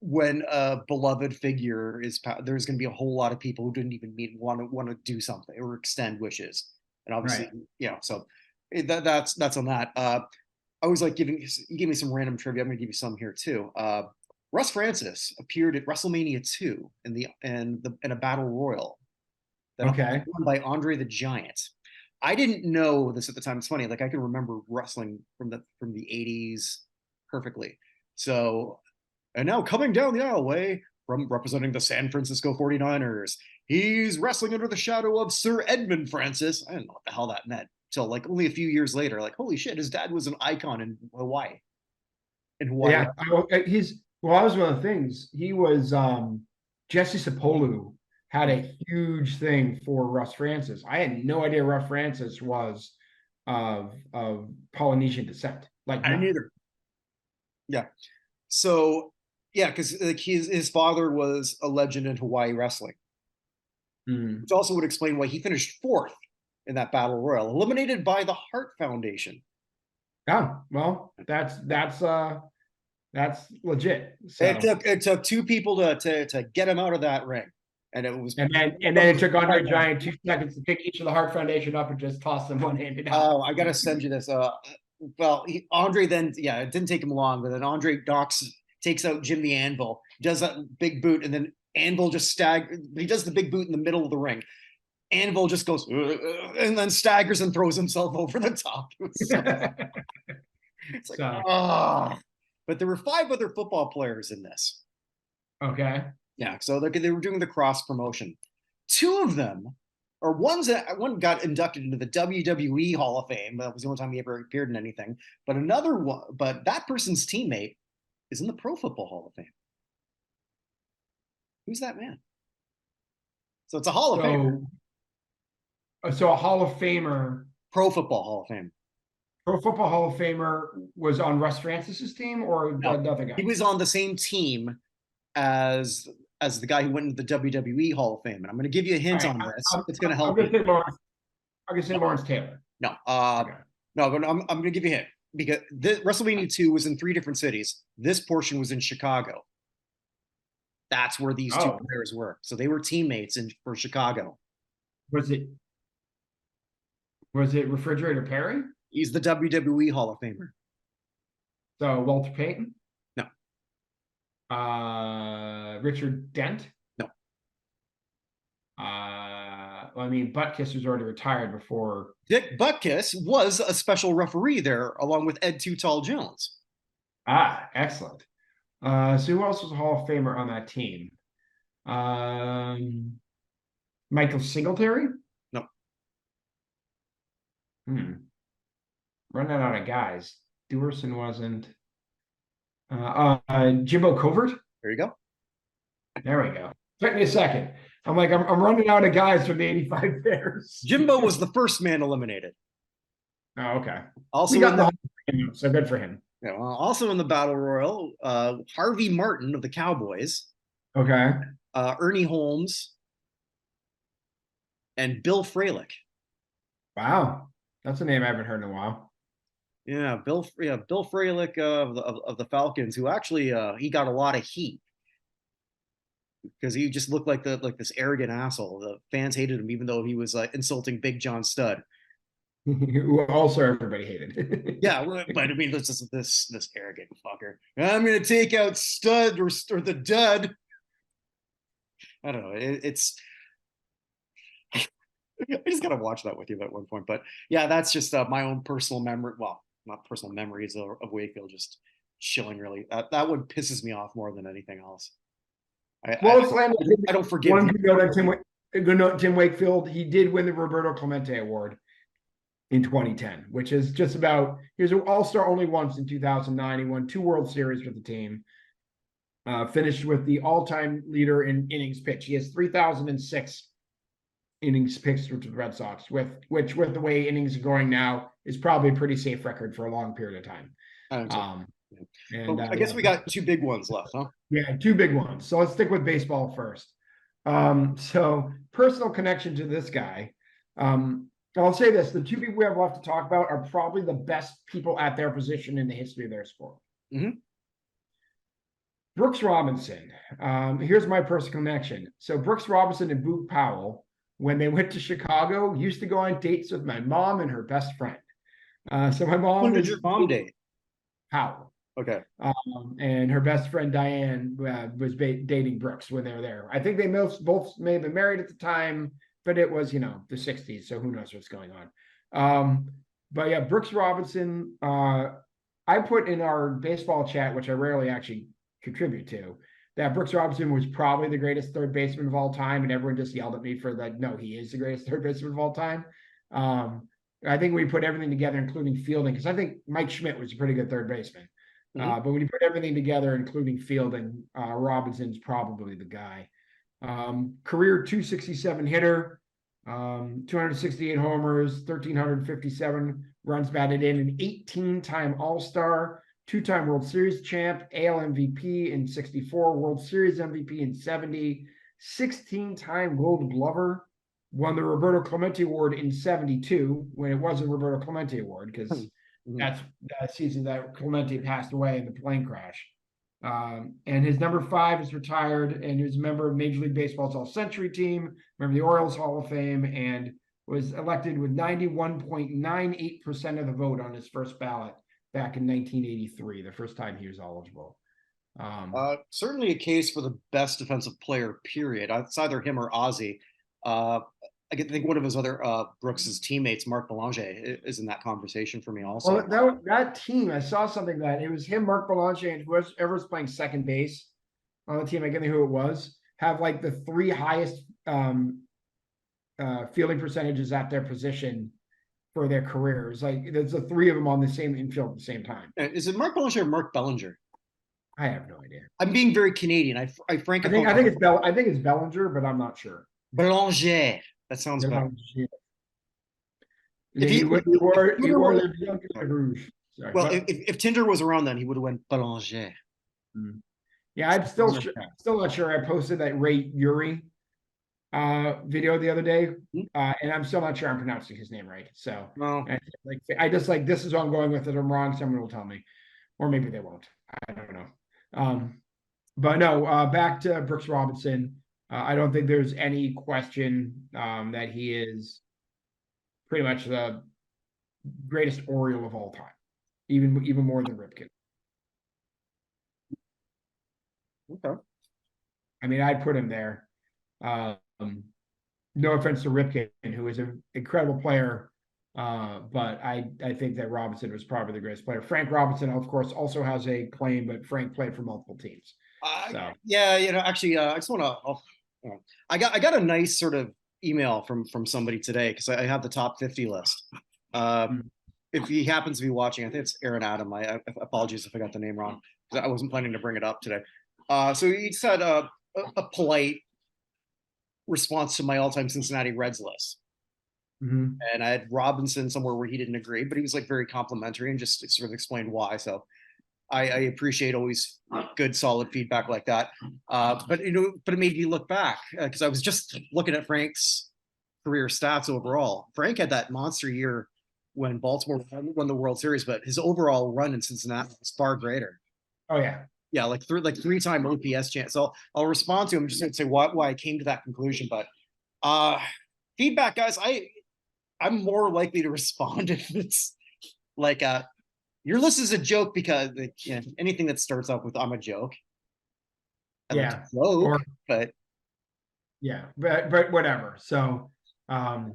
when a beloved figure is, there's going to be a whole lot of people who didn't even want to do something or extend wishes, and obviously, so that's on that. I was like, you gave me some random trivia. I'm going to give you some here too. Russ Francis appeared at WrestleMania 2 in a battle royal that was won by Andre the Giant. I didn't know this at the time. It's funny, like I can remember wrestling from the 80s perfectly. So, and now coming down the aisleway from representing the San Francisco 49ers, he's wrestling under the shadow of Sir Edmund Francis. I didn't know what the hell that meant till like only a few years later. Like, holy shit, his dad was an icon in Hawaii. Yeah, that was one of the things. He was Jesse Sapolu had a huge thing for Russ Francis. I had no idea Russ Francis was of Polynesian descent. Like, I didn't no. either. Yeah. So yeah, because like his father was a legend in Hawaii wrestling, Mm. which also would explain why he finished fourth in that battle royal, eliminated by the Hart Foundation. Yeah, well, that's legit. It took two people to get him out of that ring, and it was and then it took Andre Giant 2 seconds to pick each of the Hart Foundation up and just toss them one-handed out. Oh, I gotta send you this. Well, Andre then, yeah, it didn't take him long, but then Andre takes out Jim the Anvil, does that big boot, and then Anvil just he does the big boot in the middle of the ring. Anvil just goes and then staggers and throws himself over the top. It's like, oh. But there were 5 other football players in this. Okay. Yeah, so they were doing the cross promotion. 2 of them, or one got inducted into the WWE Hall of Fame. That was the only time he ever appeared in anything. But another one, but that person's teammate is in the Pro Football Hall of Fame. Who's that man? So it's a Hall of Fame. So a Hall of Famer, Pro Football Hall of Fame. Pro Football Hall of Famer was on Russ Francis's team or another guy? He was on the same team as the guy who went into the WWE Hall of Fame. And I'm going to give you a hint on this. It's going to help. I'm going to say Lawrence Taylor. No, no, but I'm going to give you a hint because WrestleMania 2 was in 3 different cities. This portion was in Chicago. That's where these 2 players were. So they were teammates for Chicago. Was it Refrigerator Perry? He's the WWE Hall of Famer. So Walter Payton? No. Richard Dent? No. I mean, Butkus was already retired before. Dick Butkus was a special referee there, along with Ed Too Tall Jones. Excellent. So who else was a Hall of Famer on that team? Michael Singletary? No. Running out of guys. Dewerson wasn't. Jimbo Covert? There you go. There we go. Took me a second. I'm running out of guys from the 85 Bears. Jimbo was the first man eliminated. Oh, okay. Also, so good for him. Yeah, well, also in the Battle Royal, Harvey Martin of the Cowboys. Okay. Ernie Holmes and Bill Fralick. Wow, that's a name I haven't heard in a while. Yeah, Bill Fralick of the Falcons, who actually he got a lot of heat because he just looked like this arrogant asshole. The fans hated him, even though he was insulting Big John Studd. Who also everybody hated. Yeah, but I mean, this arrogant fucker. I'm gonna take out Stud or the Dud. I don't know. It's. I just gotta watch that with you at one point, but yeah, that's just my own personal memory. Well, not personal memories of Wakefield, just chilling. Really, that one pisses me off more than anything else. I don't forgive. One good note, Tim Wakefield. He did win the Roberto Clemente Award in 2010, which is just about. He was an All-Star only once in 2009. He won 2 World Series with the team. Finished with the all-time leader in innings pitched. He has 3,006 innings pitched with the Red Sox, which with the way innings are going now is probably a pretty safe record for a long period of time. I guess we got 2 big ones left, huh? Yeah, 2 big ones. So let's stick with baseball first. So personal connection to this guy. I'll say this: the 2 people we have left to talk about are probably the best people at their position in the history of their sport. Mm-hmm. Brooks Robinson. Here's my personal connection. So Brooks Robinson and Boog Powell, when they went to Chicago, used to go on dates with my mom and her best friend. So my mom. When did your mom date? Powell. Okay. And her best friend Diane was dating Brooks when they were there. I think they both may have been married at the time, but it was, the 60s, so who knows what's going on. But yeah, Brooks Robinson, I put in our baseball chat, which I rarely actually contribute to, that Brooks Robinson was probably the greatest third baseman of all time, and everyone just yelled at me for that. No, he is the greatest third baseman of all time. I think we put everything together, including fielding, because I think Mike Schmidt was a pretty good third baseman. But when you put everything together, including fielding, Robinson's probably the guy. Career 267 hitter, 268 homers, 1,357 runs batted in, an 18-time All-Star, 2-time World Series champ, AL MVP in 64, World Series MVP in 70, 16-time Gold Glover, won the Roberto Clemente Award in 72 when it was a Roberto Clemente Award, because that's that season that Clemente passed away in the plane crash. And his number 5 is retired, and he was a member of Major League Baseball's All-Century team, member of the Orioles Hall of Fame, and was elected with 91.98% of the vote on his first ballot back in 1983, the first time he was eligible. Certainly a case for the best defensive player, period. It's either him or Ozzie. I think one of his other Brooks's teammates, Mark Belanger, is in that conversation for me also. Well, that team, I saw something that it was him, Mark Belanger, and whoever was playing second base on the team, I can't think who it was, have like the 3 highest fielding percentages at their position for their careers. Like there's the 3 of them on the same infield at the same time. Is it Mark Belanger or Mark Bellinger? I have no idea. I'm being very Canadian. I think it's Bellinger, but I'm not sure. Belanger. That sounds better. He wore the rouge. Sorry, well, if Tinder was around then, he would have went Belanger. Yeah, I'm still not sure. I posted that Ray Urey video the other day, and I'm still not sure I'm pronouncing his name right. So I just like this is what I'm going with it. I'm wrong. Someone will tell me, or maybe they won't. I don't know. But no, back to Brooks Robinson. I don't think there's any question that he is pretty much the greatest Oriole of all time, even more than Ripken. Okay. I mean, I'd put him there. No offense to Ripken, who is an incredible player, but I think that Robinson was probably the greatest player. Frank Robinson, of course, also has a claim, but Frank played for multiple teams. Yeah, actually, I just want to. I got a nice sort of email from somebody today because I have the top 50 list. If he happens to be watching, I think it's Aaron Adam. I apologies if I got the name wrong because I wasn't planning to bring it up today. So he said a polite response to my all-time Cincinnati Reds list. And I had Robinson somewhere where he didn't agree, but he was like very complimentary and just sort of explained why. So I appreciate always good, solid feedback like that. But it made me look back because I was just looking at Frank's career stats overall. Frank had that monster year when Baltimore won the World Series, but his overall run in Cincinnati was far greater. Oh yeah, like 3-time OPS chance. So I'll respond to him. Just going to say why I came to that conclusion. But feedback, guys, I'm more likely to respond if it's like your list is a joke because anything that starts off with "I'm a joke." But whatever. So, but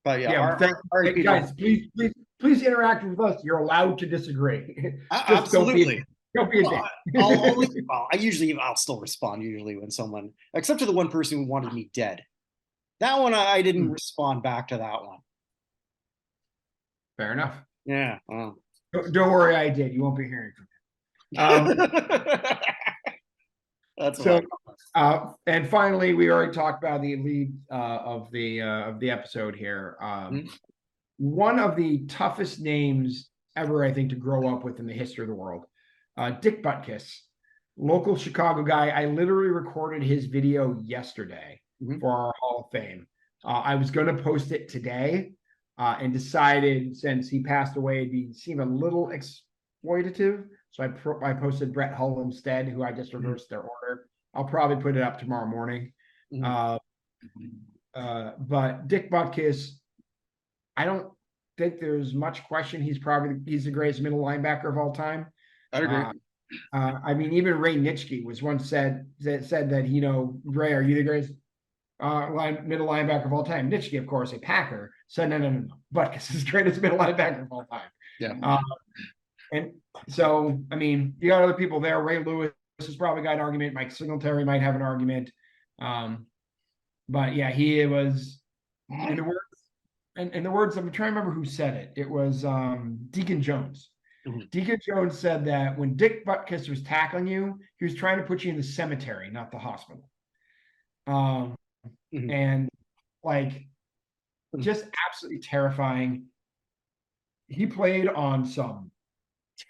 guys, please interact with us. You're allowed to disagree. Absolutely. Don't be a dick. I'll still respond usually when someone, except to the one person who wanted me dead. That one I didn't respond back to that one. Fair enough. Yeah. Don't worry, I did. You won't be hearing from him. That's so. And finally, we already talked about the lead of the episode here. One of the toughest names ever, I think, to grow up with in the history of the world. Dick Butkus, local Chicago guy. I literally recorded his video yesterday for our Hall of Fame. I was going to post it today. And decided since he passed away, it seemed a little exploitative. So I posted Brett Hull instead, who I just reversed their order. I'll probably put it up tomorrow morning. But Dick Butkus, I don't think there's much question. He's the greatest middle linebacker of all time. I agree. I mean, even Ray Nitschke was once said that, Ray, are you the greatest middle linebacker of all time? Nitschke, of course, a Packer, said no. Butkus is the greatest middle linebacker of all time. Yeah. And so, I mean, you got other people there. Ray Lewis has probably got an argument. Mike Singletary might have an argument. But yeah, he was in the words. I'm trying to remember who said it. It was Deacon Jones. Deacon Jones said that when Dick Butkus was tackling you, he was trying to put you in the cemetery, not the hospital. Um, Mhm. and like just absolutely terrifying. He played on some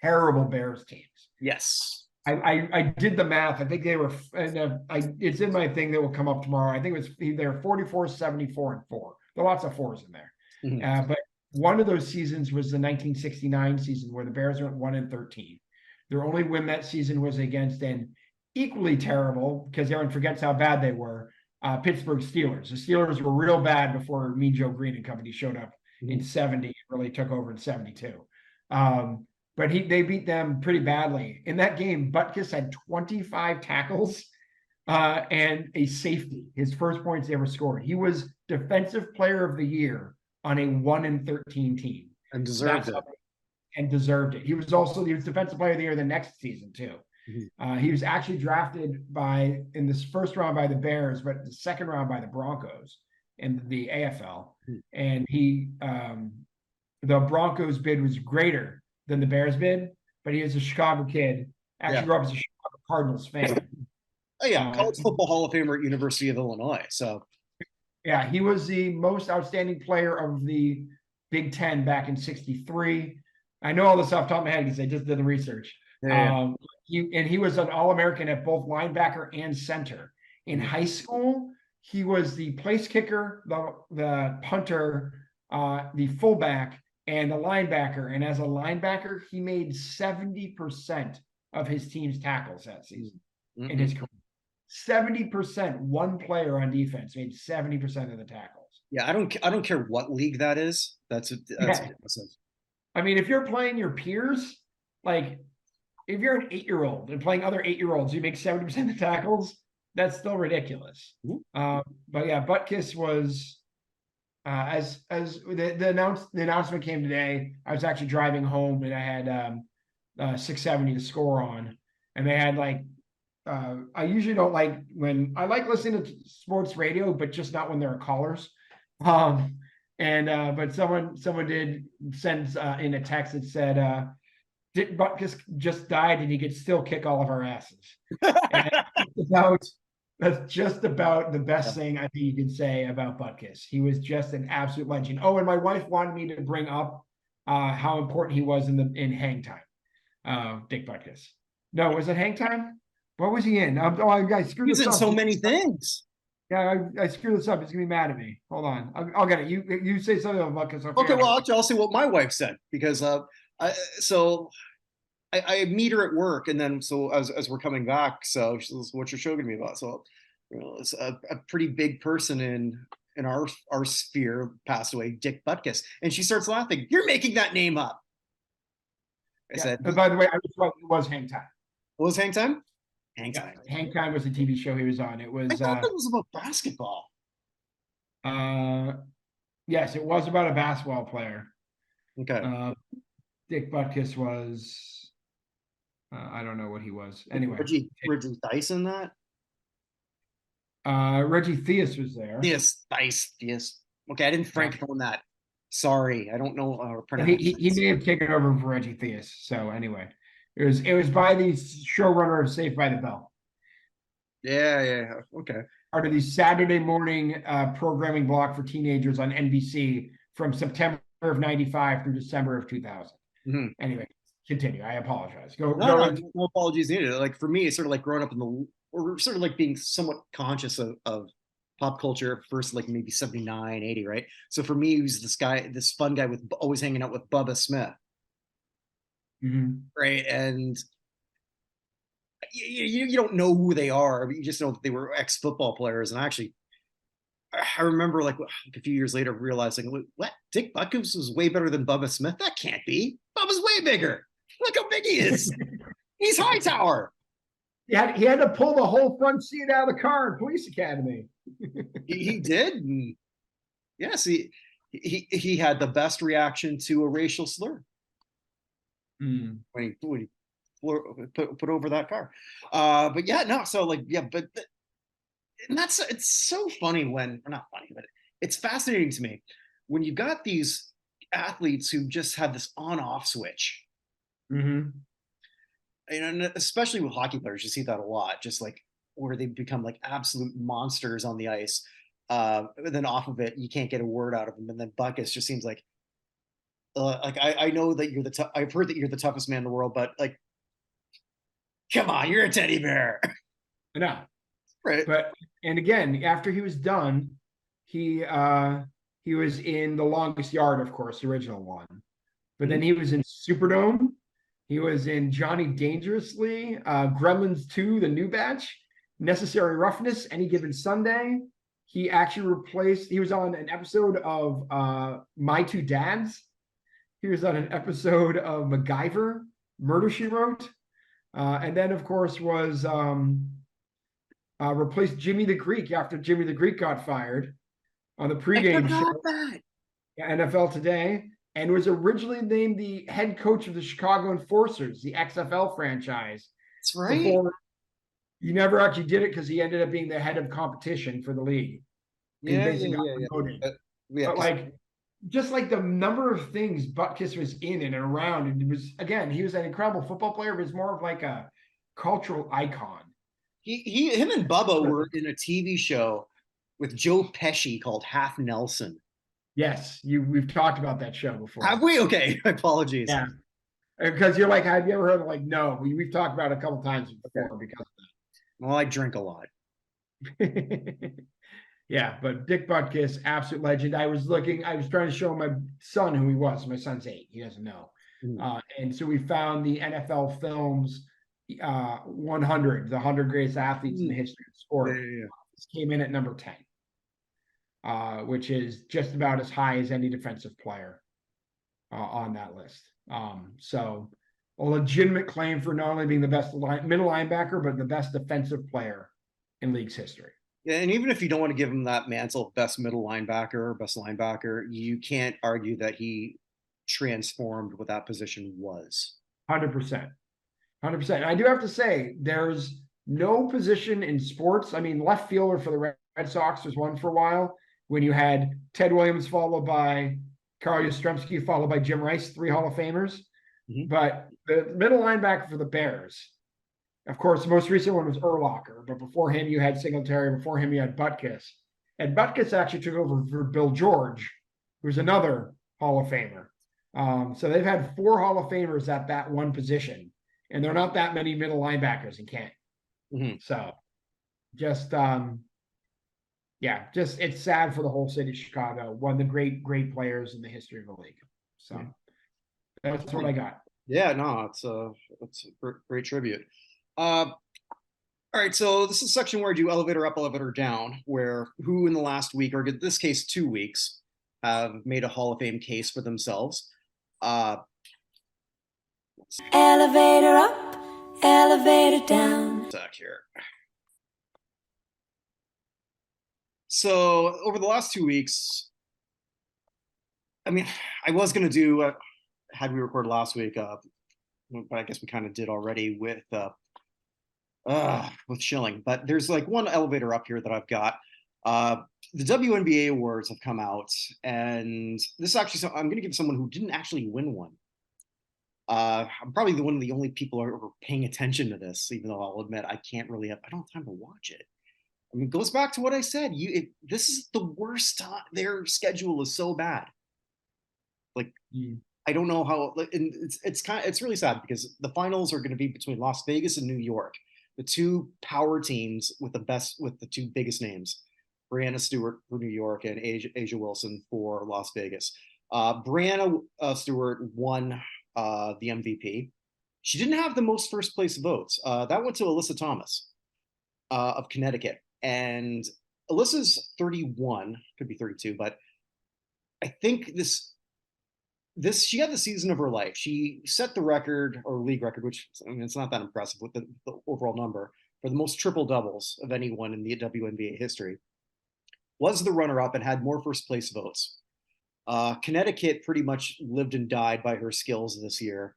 terrible Bears teams. Yes. I did the math. I think they were, and it's in my thing that will come up tomorrow. I think it was they're 44, 74, and 4. There are lots of fours in there. Mhm. But one of those seasons was the 1969 season where the Bears went 1-13. Their only win that season was against an equally terrible, because everyone forgets how bad they were, Pittsburgh Steelers. The Steelers were real bad before Mean Joe Green and company showed up in Mhm. 70, really took over in 72. But they beat them pretty badly. In that game, Butkus had 25 tackles and a safety, his first points he ever scored. He was Defensive Player of the Year on a 1-13 team. And deserved That's it. and deserved it. He was Defensive Player of the Year the next season too. Mhm. He was actually drafted in this first round by the Bears, but the second round by the Broncos in the AFL. Mhm. And the Broncos bid was greater than the Bears bid, but he is a Chicago kid. Actually Yeah. grew up as a Chicago Cardinals fan. Oh yeah, Uh, college football Hall of Famer at University of Illinois. So yeah, he was the most outstanding player of the Big Ten back in '63. I know all this off the top of my head because I just did the research. yeah. He was an All-American at both linebacker and center. In Mhm. high school, he was the place kicker, the punter, the fullback, and the linebacker. And as a linebacker, he made 70% of his team's tackles that season in his career. 70%, one player on defense made 70% of the tackles. Yeah, I don't care what league that is. That's Yeah. impressive. I mean, if you're playing your peers, like if you're an 8-year-old and playing other 8-year-olds, you make 70% of the tackles, that's still ridiculous. Mhm. But yeah, Butkus was as the announcement came today. I was actually driving home and I had 670 to score on, and they had like I usually don't like when I like listening to sports radio, but just not when there are callers. Um, but someone did send in a text that said, "Dick Butkus just died, and he could still kick all of our asses." And that's just about the best thing I think you can say about Butkus. He was just an absolute legend. Oh, and my wife wanted me to bring up how important he was in Hang Time. Dick Butkus. No, was it Hang Time? What was he in? I screwed He's this in up. so many things. Yeah, I screwed this up. He's gonna be mad at me. Hold on, I'll get it. You say something about Butkus. I'll Okay, figure it well, out. actually, I'll say what my wife said because I, so I meet her at work, and then so as we're coming back, so she says, "What's your show gonna be about?" So, it's a pretty big person in our sphere passed away, Dick Butkus, and she starts laughing. You're making that name up. I Yeah. said, And by the way, I was right. It was Hang Time. "What was Hang Time?" Hang Yeah, Time. Hang Time was the TV show he was on. It I was thought that was about basketball. uh yes, it was about a basketball player. Okay. Uh, Dick Butkus was I don't know what he was. Anyway, Reggie Dyson that? Reggie Theus was there. Yes. Okay, I didn't Yeah. francophone that. Sorry, I don't know He may have taken over for Reggie Theus. So anyway, it was by the showrunner of Saved by the Bell. Yeah. Okay. Part of the Saturday morning programming block for teenagers on NBC from September of '95 through December of 2000. Mhm. Anyway, continue. I apologize. No apologies needed. Like for me, it's sort of like growing up or sort of like being somewhat conscious of pop culture first, like maybe 79, 80, right? So for me, he was this fun guy with always hanging out with Bubba Smith, Mhm. right? And you don't know who they are, but you just know that they were ex football players. And I remember like a few years later realizing, what? Dick Butkus was way better than Bubba Smith? That can't be. Bubba's way bigger. Look how big he is. He's Hightower. He had to pull the whole front seat out of the car in Police Academy. He did. And yes, he had the best reaction to a racial slur when he put over that car. But yeah, no. So like, yeah, and it's so funny when, or not funny, but it's fascinating to me when you got these athletes who just have this on-off switch. Mm-hmm. And especially with hockey players, you see that a lot. Just like where they become like absolute monsters on the ice. And then off of it, you can't get a word out of them. And then Buckus just seems like I know that you're I've heard that you're the toughest man in the world, but like, come on, you're a teddy bear. I know. Right. But and again, after he was done, he was in The Longest Yard, of course, the original one. But then he was in Superdome. He was in Johnny Dangerously, Gremlins 2, the new batch, Necessary Roughness, Any Given Sunday. He actually he was on an episode of My Two Dads. He was on an episode of MacGyver, Murder, She Wrote. And then, of course, was replaced Jimmy the Greek after Jimmy the Greek got fired on the pregame show, NFL Today, and was originally named the head coach of the Chicago Enforcers, the XFL franchise. That's right. Before he never actually did it because he ended up being the head of competition for the league. Yeah. But like, just like the number of things Butkus was in and around, and he was an incredible football player, but was more of like a cultural icon. Him and Bubba were in a TV show with Joe Pesci called Half Nelson. Yes, we've talked about that show before. Have we? Okay, apologies. Yeah, because you're like, have you ever heard of like? No, we've talked about it a couple times before because of that. Well, I drink a lot. Yeah, but Dick Butkus, absolute legend. I was trying to show my son who he was. My son's 8; he doesn't know. And so we found the NFL Films 100, the 100 greatest athletes in the history of sport. This came in at number 10. Which is just about as high as any defensive player on that list. So a legitimate claim for not only being the best middle linebacker, but the best defensive player in league's history. Yeah, and even if you don't want to give him that mantle, best middle linebacker, best linebacker, you can't argue that he transformed what that position was. 100%. 100%. I do have to say, there's no position in sports. I mean, left fielder for the Red Sox was one for a while, when you had Ted Williams followed by Carl Yastrzemski followed by Jim Rice, 3 Hall of Famers. But the middle linebacker for the Bears, of course, the most recent one was Urlacher, but before him you had Singletary, before him you had Butkus. And Butkus actually took over for Bill George, who's another Hall of Famer. So they've had 4 Hall of Famers at that one position, and there are not that many middle linebackers in Kent. So just it's sad for the whole city of Chicago. One of the great players in the history of the league. So that's what I got. Yeah, no, it's a great tribute. All right, so this is a section where I do elevator up, elevator down, where who in the last week, or in this case 2 weeks, have made a Hall of Fame case for themselves. Elevator up, elevator down. Back here. So over the last 2 weeks, I mean, I was going to do, had we recorded last week, but I guess we kind of did already with Schilling. But there's like one elevator up here that I've got. The WNBA awards have come out, and this is actually, I'm going to give someone who didn't actually win one. I'm probably one of the only people who are paying attention to this, even though I'll admit I don't have time to watch it. I mean, it goes back to what I said. This is the worst time. Their schedule is so bad. Like, I don't know how. And it's really sad because the finals are going to be between Las Vegas and New York, the 2 power teams with the 2 biggest names, Brianna Stewart for New York and Asia Wilson for Las Vegas. Brianna Stewart won the MVP. She didn't have the most first place votes. That went to Alyssa Thomas of Connecticut. And Alyssa's 31, could be 32, but I think she had the season of her life. She set the record, or league record, which, I mean, it's not that impressive with the overall number, for the most triple doubles of anyone in the WNBA history. Was the runner-up and had more first place votes. Connecticut pretty much lived and died by her skills this year.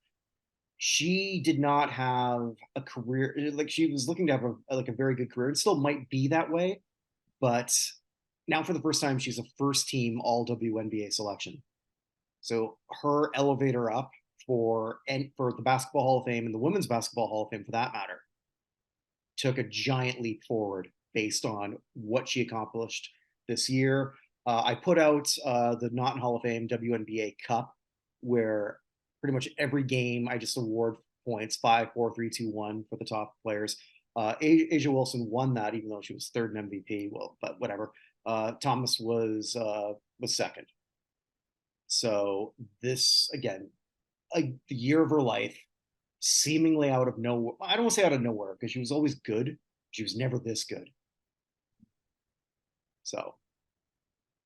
She did not have a career, like she was looking to have a very good career. It still might be that way, but now for the first time, she's a first team all WNBA selection. So her elevator up for the Basketball Hall of Fame and the Women's Basketball Hall of Fame, for that matter, took a giant leap forward based on what she accomplished this year. I put out the Not in Hall of Fame WNBA Cup, where pretty much every game I just award points 5, 4, 3, 2, 1 for the top players. Asia Wilson won that, even though she was third in MVP. Well, but whatever. Thomas was second. So this again, the year of her life, seemingly out of nowhere. I don't want to say out of nowhere because she was always good. She was never this good. So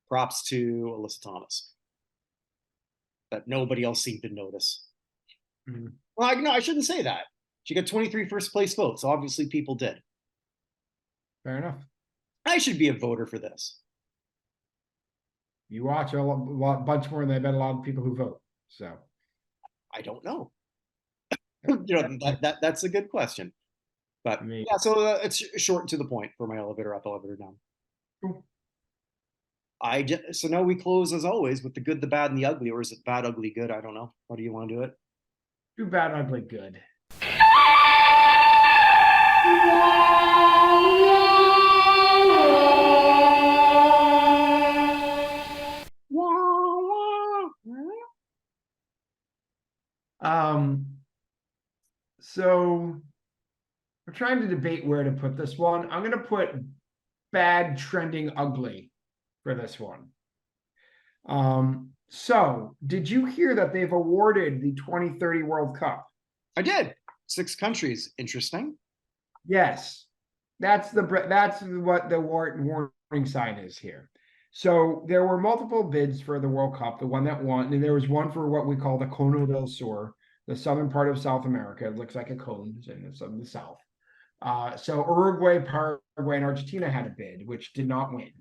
props to Alyssa Thomas that nobody else seemed to notice. Mm-hmm. Well, no, I shouldn't say that. She got 23 first place votes. So obviously people did. Fair enough. I should be a voter for this. You watch a bunch more than I bet a lot of people who vote. So I don't know. That's a good question. But yeah, so it's short and to the point for my elevator up, elevator down. Cool. So now we close as always with the good, the bad, and the ugly, or is it bad, ugly, good? I don't know. How do you want to do it? Do bad, ugly, good. So we're trying to debate where to put this one. I'm going to put bad, trending, ugly for this one. So did you hear that they've awarded the 2030 World Cup? I did. 6 countries. Interesting. Yes. That's what the warning sign is here. So there were multiple bids for the World Cup. The one that won, and there was one for what we call the Cono del Sur, the southern part of South America. It looks like a cone in the south. So Uruguay, Paraguay, and Argentina had a bid, which did not win.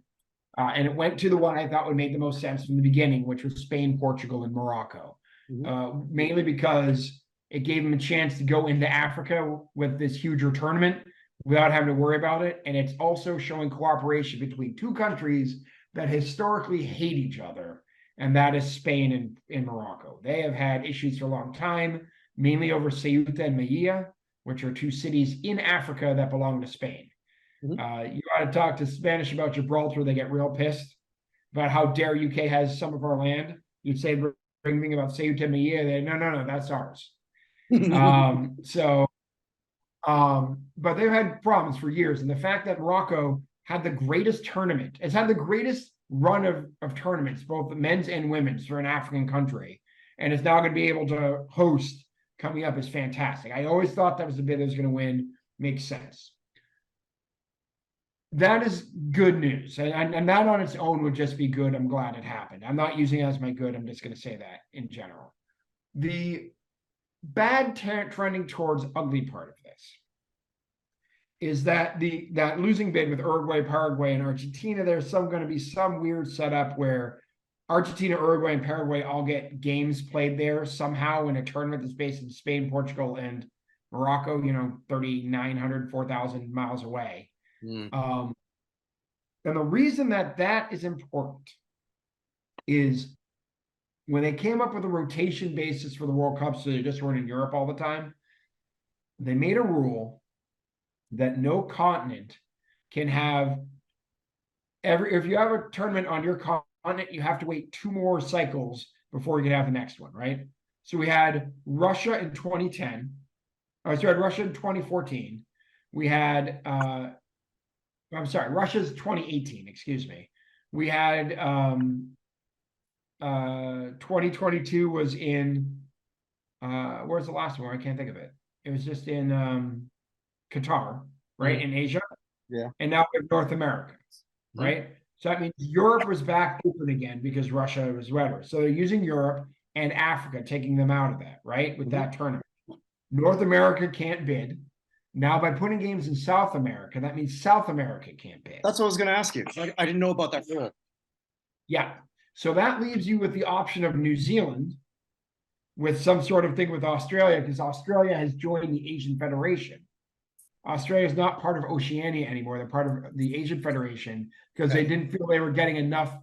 And it went to the one I thought would make the most sense from the beginning, which was Spain, Portugal, and Morocco. Mm-hmm. Mainly because it gave them a chance to go into Africa with this huger tournament without having to worry about it. And it's also showing cooperation between 2 countries that historically hate each other, and that is Spain and Morocco. They have had issues for a long time, mainly over Ceuta and Melilla, which are 2 cities in Africa that belong to Spain. Mm-hmm. You got to talk to Spanish about Gibraltar, they get real pissed about how dare UK has some of our land. You'd say anything about Ceuta and Melilla, they no, that's ours. But they've had problems for years, and the fact that Morocco had the greatest tournament, it's had the greatest run of tournaments, both the men's and women's, for an African country, and is now going to be able to host coming up is fantastic. I always thought that was the bid that was going to win. Makes sense. That is good news, and that on its own would just be good. I'm glad it happened. I'm not using it as my good. I'm just going to say that in general. The bad trending towards ugly part of this is that that losing bid with Uruguay, Paraguay, and Argentina, there's going to be some weird setup where Argentina, Uruguay, and Paraguay all get games played there somehow in a tournament that's based in Spain, Portugal, and Morocco, 3,900, 4,000 miles away. And the reason that is important is when they came up with a rotation basis for the World Cup, so they just weren't in Europe all the time, they made a rule that no continent can have if you have a tournament on your continent, you have to wait 2 more cycles before you can have the next one, right? So we had Russia in 2010. So we had Russia in 2014. We had Russia's 2018, excuse me. We had 2022 was in where's the last one? I can't think of it. It was just in Qatar, right? Mm-hmm. In Asia. Yeah. And now we have North America, right? Mm-hmm. So that means Europe was back open again because Russia was better. So they're using Europe and Africa, taking them out of that, right? With that tournament. North America can't bid. Now, by putting games in South America, that means South America can't bid. That's what I was going to ask you. I didn't know about that rule. Yeah. So that leaves you with the option of New Zealand with some sort of thing with Australia, because Australia has joined the Asian Federation. Australia is not part of Oceania anymore. They're part of the Asian Federation because they didn't feel they were getting enough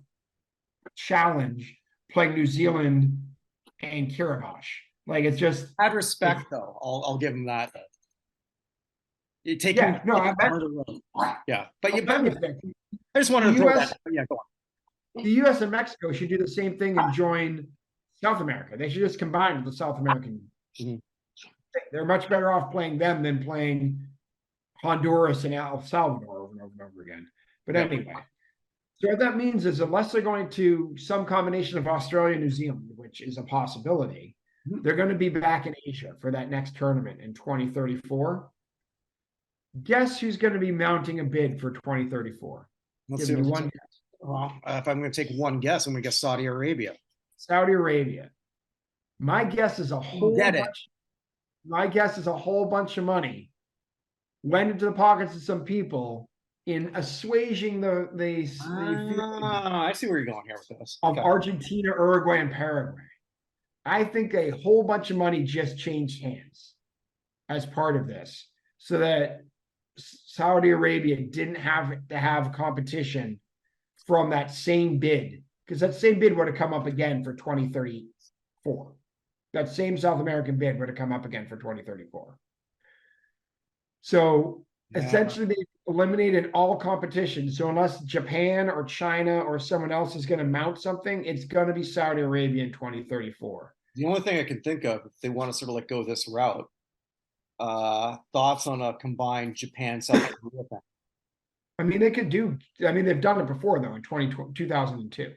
challenge playing New Zealand and Kiribati. Like, it's just... Add respect, though. I'll give them that. You take Yeah, no, I bet. yeah, but you. I just wanted to throw that. Yeah, go on. The U.S. and Mexico should do the same thing and join South America. They should just combine with the South American. Mm-hmm. They're much better off playing them than playing Honduras and El Salvador over and over and over again. But anyway, so what that means is unless they're going to some combination of Australia and New Zealand, which is a possibility, they're going to be back in Asia for that next tournament in 2034. Guess who's going to be mounting a bid for 2034? Give me one guess. Well, if I'm going to take one guess, I'm going to guess Saudi Arabia. Saudi Arabia. My guess is a whole bunch. My guess is a whole bunch of money went into the pockets of some people in assuaging the I see where you're going here with this. Of Argentina, Uruguay, and Paraguay. I think a whole bunch of money just changed hands as part of this, so that Saudi Arabia didn't have to have competition from that same bid, because that same bid would have come up again for 2034. That same South American bid would have come up again for 2034. So essentially, they eliminated all competition. So unless Japan or China or someone else is going to mount something, it's going to be Saudi Arabia in 2034. The only thing I can think of, if they want to sort of like go this route, thoughts on a combined Japan-South Korea thing? I mean, they could do. I mean, they've done it before though in 2002.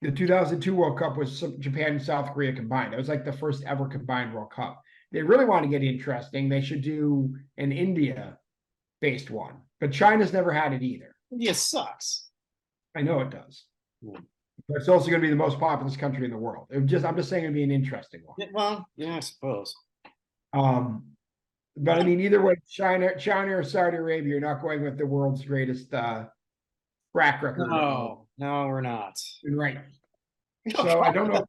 The 2002 World Cup was Japan and South Korea combined. It was like the first ever combined World Cup. They really want to get interesting. They should do an India-based one, but China's never had it either. India sucks. I know it does. But it's also going to be the most populous country in the world. I'm just saying it'd be an interesting one. Yeah, well, yeah, I suppose. But I mean, either way, China or Saudi Arabia, you're not going with the world's greatest track record. No, we're not. Right. So I don't know.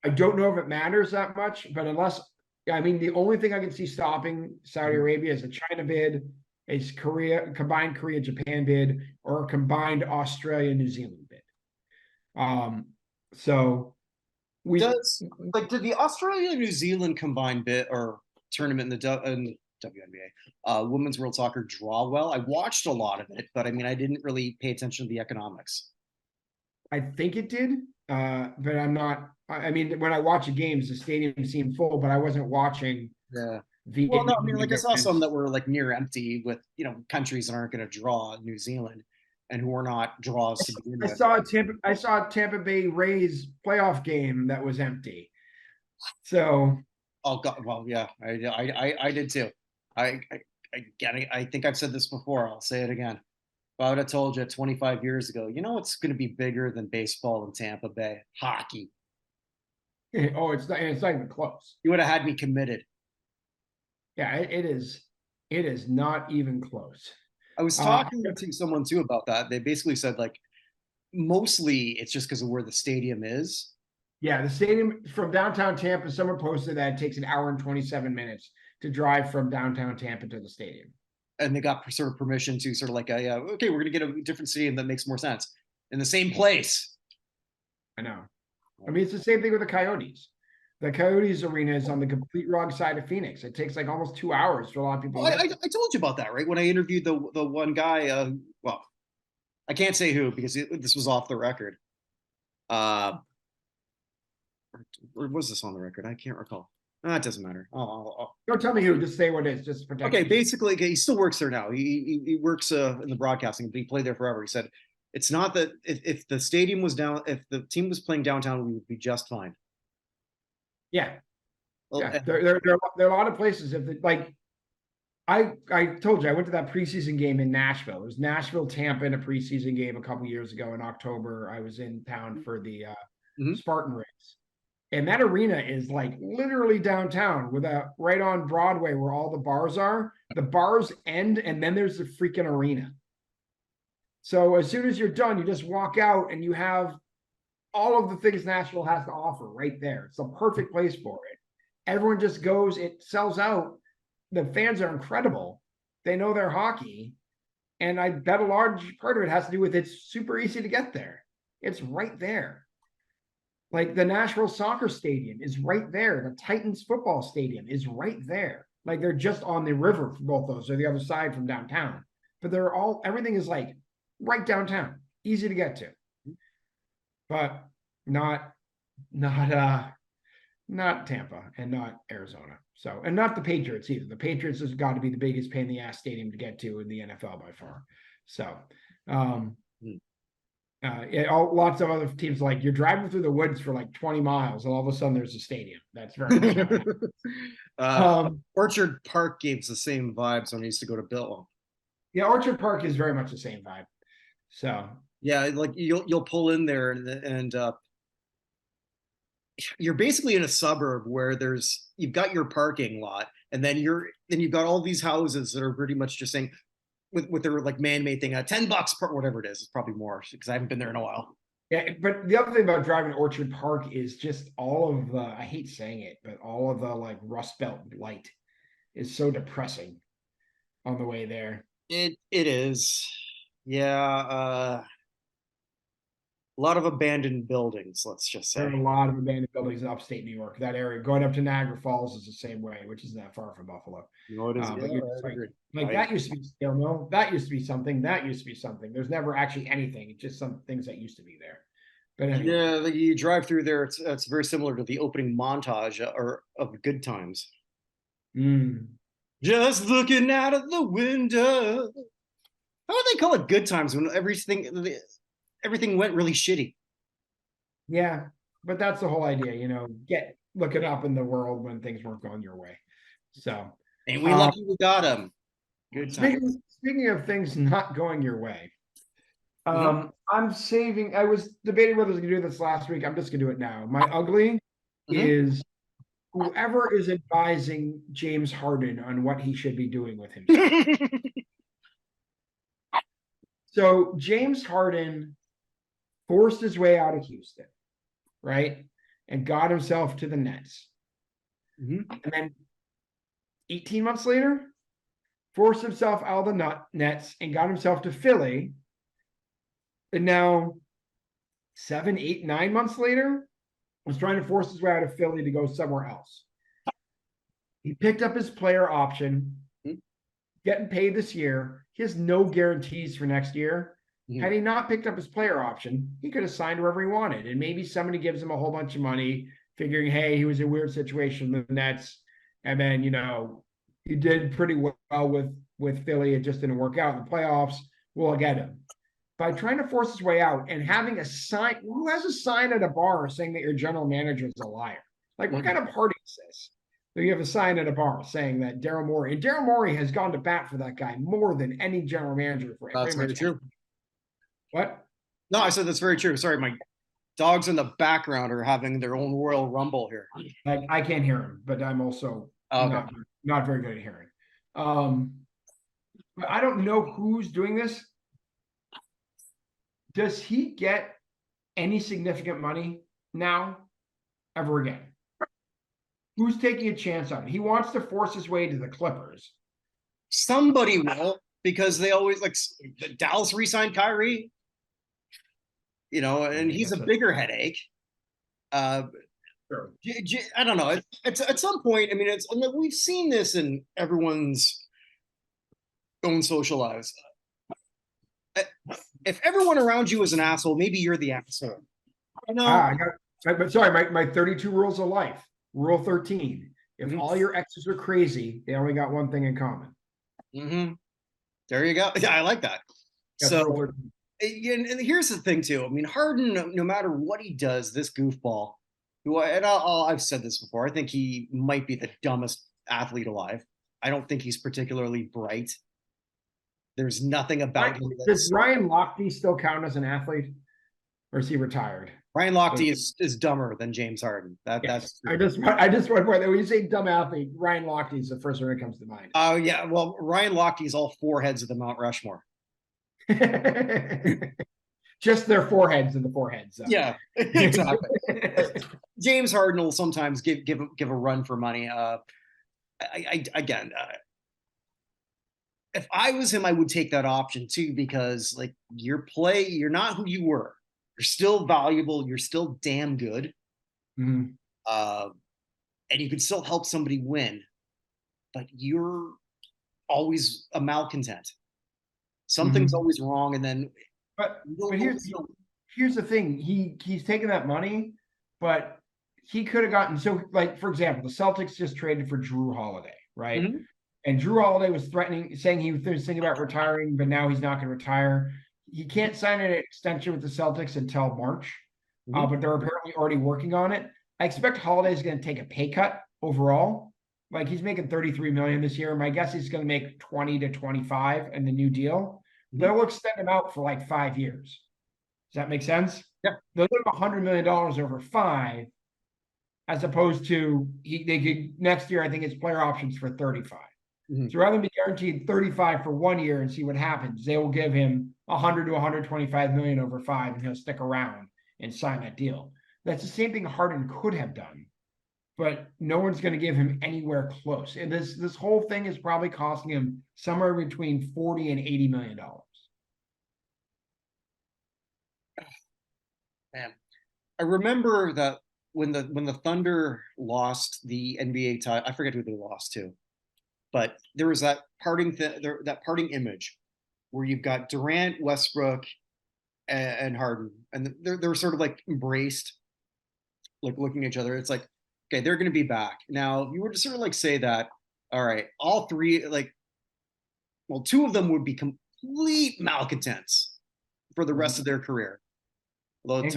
I don't know if it matters that much, but I mean, the only thing I can see stopping Saudi Arabia is a China bid, a combined Korea-Japan bid, or a combined Australia-New Zealand bid. So did the Australia-New Zealand combined bid or tournament in the WNBA, Women's World Soccer draw well? I watched a lot of it, but I mean, I didn't really pay attention to the economics. I think it did, but I'm not. I mean, when I watch the games, the stadium seemed full, but I wasn't watching. Well, no, I mean, like I saw some that were like near empty with countries that aren't going to draw New Zealand and who are not draws to begin with. I saw a Tampa Bay Rays playoff game that was empty. So. Oh God! Well, yeah, I did too. I think I've said this before. I'll say it again. If I would have told you 25 years ago, it's going to be bigger than baseball in Tampa Bay, hockey. Oh, it's not even close. You would have had me committed. Yeah, it is. It is not even close. I was talking to someone too about that. They basically said like, mostly it's just because of where the stadium is. Yeah, the stadium from downtown Tampa, someone posted that it takes an hour and 27 minutes to drive from downtown Tampa to the stadium. And they got sort of permission to sort of like, okay, we're going to get a different stadium that makes more sense in the same place. I know. I mean, it's the same thing with the Coyotes. The Coyotes arena is on the complete wrong side of Phoenix. It takes like almost 2 hours for a lot of people. I told you about that, right? When I interviewed the one guy, well, I can't say who because this was off the record. Or was this on the record? I can't recall. It doesn't matter. Don't tell me who. Just say what it is. Just protect. Okay, basically, he still works there now. He works in the broadcasting, but he played there forever. He said it's not that if the stadium was down, if the team was playing downtown, we would be just fine. Yeah, yeah. There are a lot of places. I told you I went to that preseason game in Nashville. It was Nashville Tampa in a preseason game a couple years ago in October. I was in town for the Spartan race. And that arena is like literally downtown right on Broadway where all the bars are. The bars end and then there's the freaking arena. So as soon as you're done, you just walk out and you have all of the things Nashville has to offer right there. It's the perfect place for it. Everyone just goes, it sells out. The fans are incredible. They know their hockey. And I bet a large part of it has to do with it's super easy to get there. It's right there. Like the Nashville Soccer Stadium is right there. The Titans football stadium is right there. Like they're just on the river for both those, or the other side from downtown. But everything is like right downtown, easy to get to. But not Tampa and not Arizona. So, and not the Patriots either. The Patriots has got to be the biggest pain in the ass stadium to get to in the NFL by far. So, lots of other teams, like you're driving through the woods for like 20 miles and all of a sudden there's a stadium. That's very Orchard Park gave the same vibes when I used to go to Bill. Yeah, Orchard Park is very much the same vibe. So yeah, like you'll pull in there and you're basically in a suburb where you've got your parking lot, and then you've got all these houses that are pretty much just saying with their like man-made thing, $10 per whatever it is. It's probably more because I haven't been there in a while. Yeah, but the other thing about driving Orchard Park is just all of the, I hate saying it, but all of the like Rust Belt light is so depressing on the way there. It is. Yeah. A lot of abandoned buildings, let's just say. There are a lot of abandoned buildings in upstate New York. That area going up to Niagara Falls is the same way, which isn't that far from Buffalo. No, it is. That used to be steel mill. That used to be something. That used to be something. There's never actually anything. It's just some things that used to be there. But anyway. Yeah, you drive through there. It's very similar to the opening montage of Good Times. Just looking out of the window. How do they call it Good Times when everything went really shitty? Yeah, but that's the whole idea, look it up in the world when things weren't going your way. So, and we lucky we got them. Good times. Speaking of things not going your way, I was debating whether I was going to do this last week. I'm just going to do it now. My ugly is whoever is advising James Harden on what he should be doing with himself. So James Harden forced his way out of Houston, right? And got himself to the Nets. And then 18 months later, forced himself out of the Nets and got himself to Philly. And now 7, 8, 9 months later, was trying to force his way out of Philly to go somewhere else. He picked up his player option, getting paid this year. He has no guarantees for next year. Had he not picked up his player option, he could have signed wherever he wanted. And maybe somebody gives him a whole bunch of money, figuring, hey, he was in a weird situation with the Nets. And then, he did pretty well with Philly. It just didn't work out in the playoffs. We'll get him. By trying to force his way out and having a sign, who has a sign at a bar saying that your general manager is a liar? Like, what kind of party is this? So you have a sign at a bar saying that Daryl Morey has gone to bat for that guy more than any general manager for That's very true. What? No, I said that's very true. Sorry, my dogs in the background are having their own Royal Rumble here. I can't hear him, but I'm also not very good at hearing. But I don't know who's doing this. Does he get any significant money now ever again? Who's taking a chance on it? He wants to force his way to the Clippers. Somebody will, because they always Dallas re-signed Kyrie. And he's a bigger headache. Sure. I don't know. It's at some point. I mean, we've seen this in everyone's own social lives. If everyone around you is an asshole, maybe you're the asshole. But sorry, my 32 rules of life. Rule 13. If all your exes are crazy, they only got one thing in common. There you go. Yeah, I like that. So. And here's the thing too. I mean, Harden, no matter what he does, this goofball, I've said this before, I think he might be the dumbest athlete alive. I don't think he's particularly bright. There's nothing about him. Does Ryan Lochte still count as an athlete, or is he retired? Ryan Lochte is dumber than James Harden. That's true. I just want to point that when you say dumb athlete, Ryan Lochte is the first one that comes to mind. Oh yeah, well, Ryan Lochte is all four heads of the Mount Rushmore. Just their foreheads and the foreheads. So. Yeah, exactly. James Harden will sometimes give a run for money. If I was him, I would take that option too, because you're not who you were. You're still valuable. You're still damn good. And you can still help somebody win. but you're always a malcontent. Something's always wrong, and then But here's here's the thing. He's taken that money, but he could have gotten, so like, for example, the Celtics just traded for Drew Holiday, right? And Drew Holiday was saying he was thinking about retiring, but now he's not going to retire. He can't sign an extension with the Celtics until March, but they're apparently already working on it. I expect Holiday is going to take a pay cut overall. Like, he's making $33 million this year. My guess he's going to make 20 to 25 in the new deal. They'll extend him out for like 5 years. Does that make sense? Yeah. They'll give him $100 million over 5, as opposed to they could next year. I think it's player options for 35. So rather than be guaranteed 35 for 1 year and see what happens, they will give him 100 to 125 million over 5, and he'll stick around and sign that deal. That's the same thing Harden could have done, but no one's going to give him anywhere close. And this whole thing is probably costing him somewhere between 40 and 80 million dollars. Man, I remember that when the Thunder lost the NBA title, I forget who they lost to, but there was that parting image where you've got Durant, Westbrook, and Harden, and they're sort of like embraced, like looking at each other. It's like, okay, they're going to be back. Now, if you were to sort of like say that, all right, all three, like, well, 2 of them would be complete malcontents for the rest of their career. And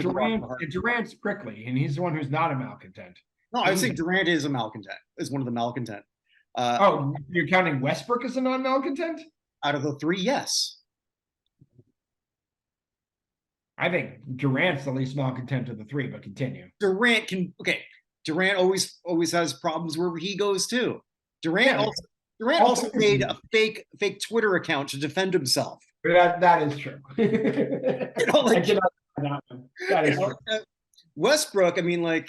Durant's prickly, and he's the one who's not a malcontent. No, I would say Durant is a malcontent, is one of the malcontent. You're counting Westbrook as a non-malcontent? Out of the 3, yes. I think Durant's the least malcontent of the 3, but continue. Durant always has problems wherever he goes too. Durant also made a fake Twitter account to defend himself. That is true. That is true. Westbrook, I mean, like,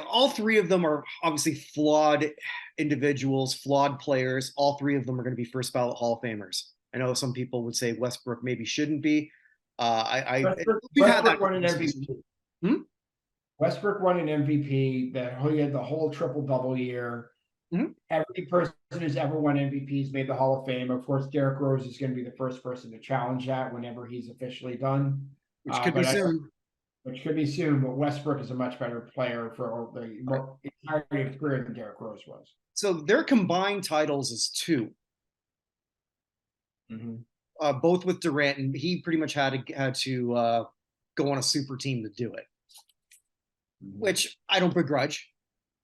all 3 of them are obviously flawed individuals, flawed players. All 3 of them are going to be first ballot Hall of Famers. I know some people would say Westbrook maybe shouldn't be. Westbrook won an MVP. Westbrook won an MVP. He had the whole triple-double year. Every person who's ever won MVPs made the Hall of Fame. Of course, Derrick Rose is going to be the first person to challenge that whenever he's officially done. Which could be soon. Which could be soon, but Westbrook is a much better player for the entirety of his career than Derrick Rose was. So their combined titles is 2. Both with Durant, and he pretty much had to go on a super team to do it, which I don't begrudge.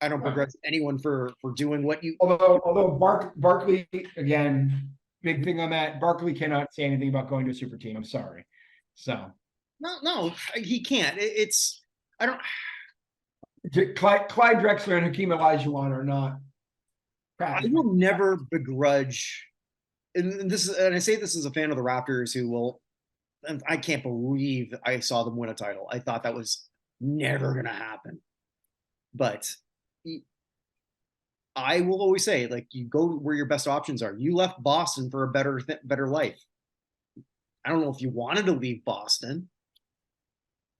I don't begrudge anyone for doing what you. Although Barkley, again, big thing on that. Barkley cannot say anything about going to a super team. I'm sorry. So no, he can't. I don't. Clyde Drexler and Hakeem Olajuwon are not. I will never begrudge. And I say this as a fan of the Raptors who will, and I can't believe I saw them win a title. I thought that was never going to happen. But I will always say, like, you go where your best options are. You left Boston for a better life. I don't know if you wanted to leave Boston.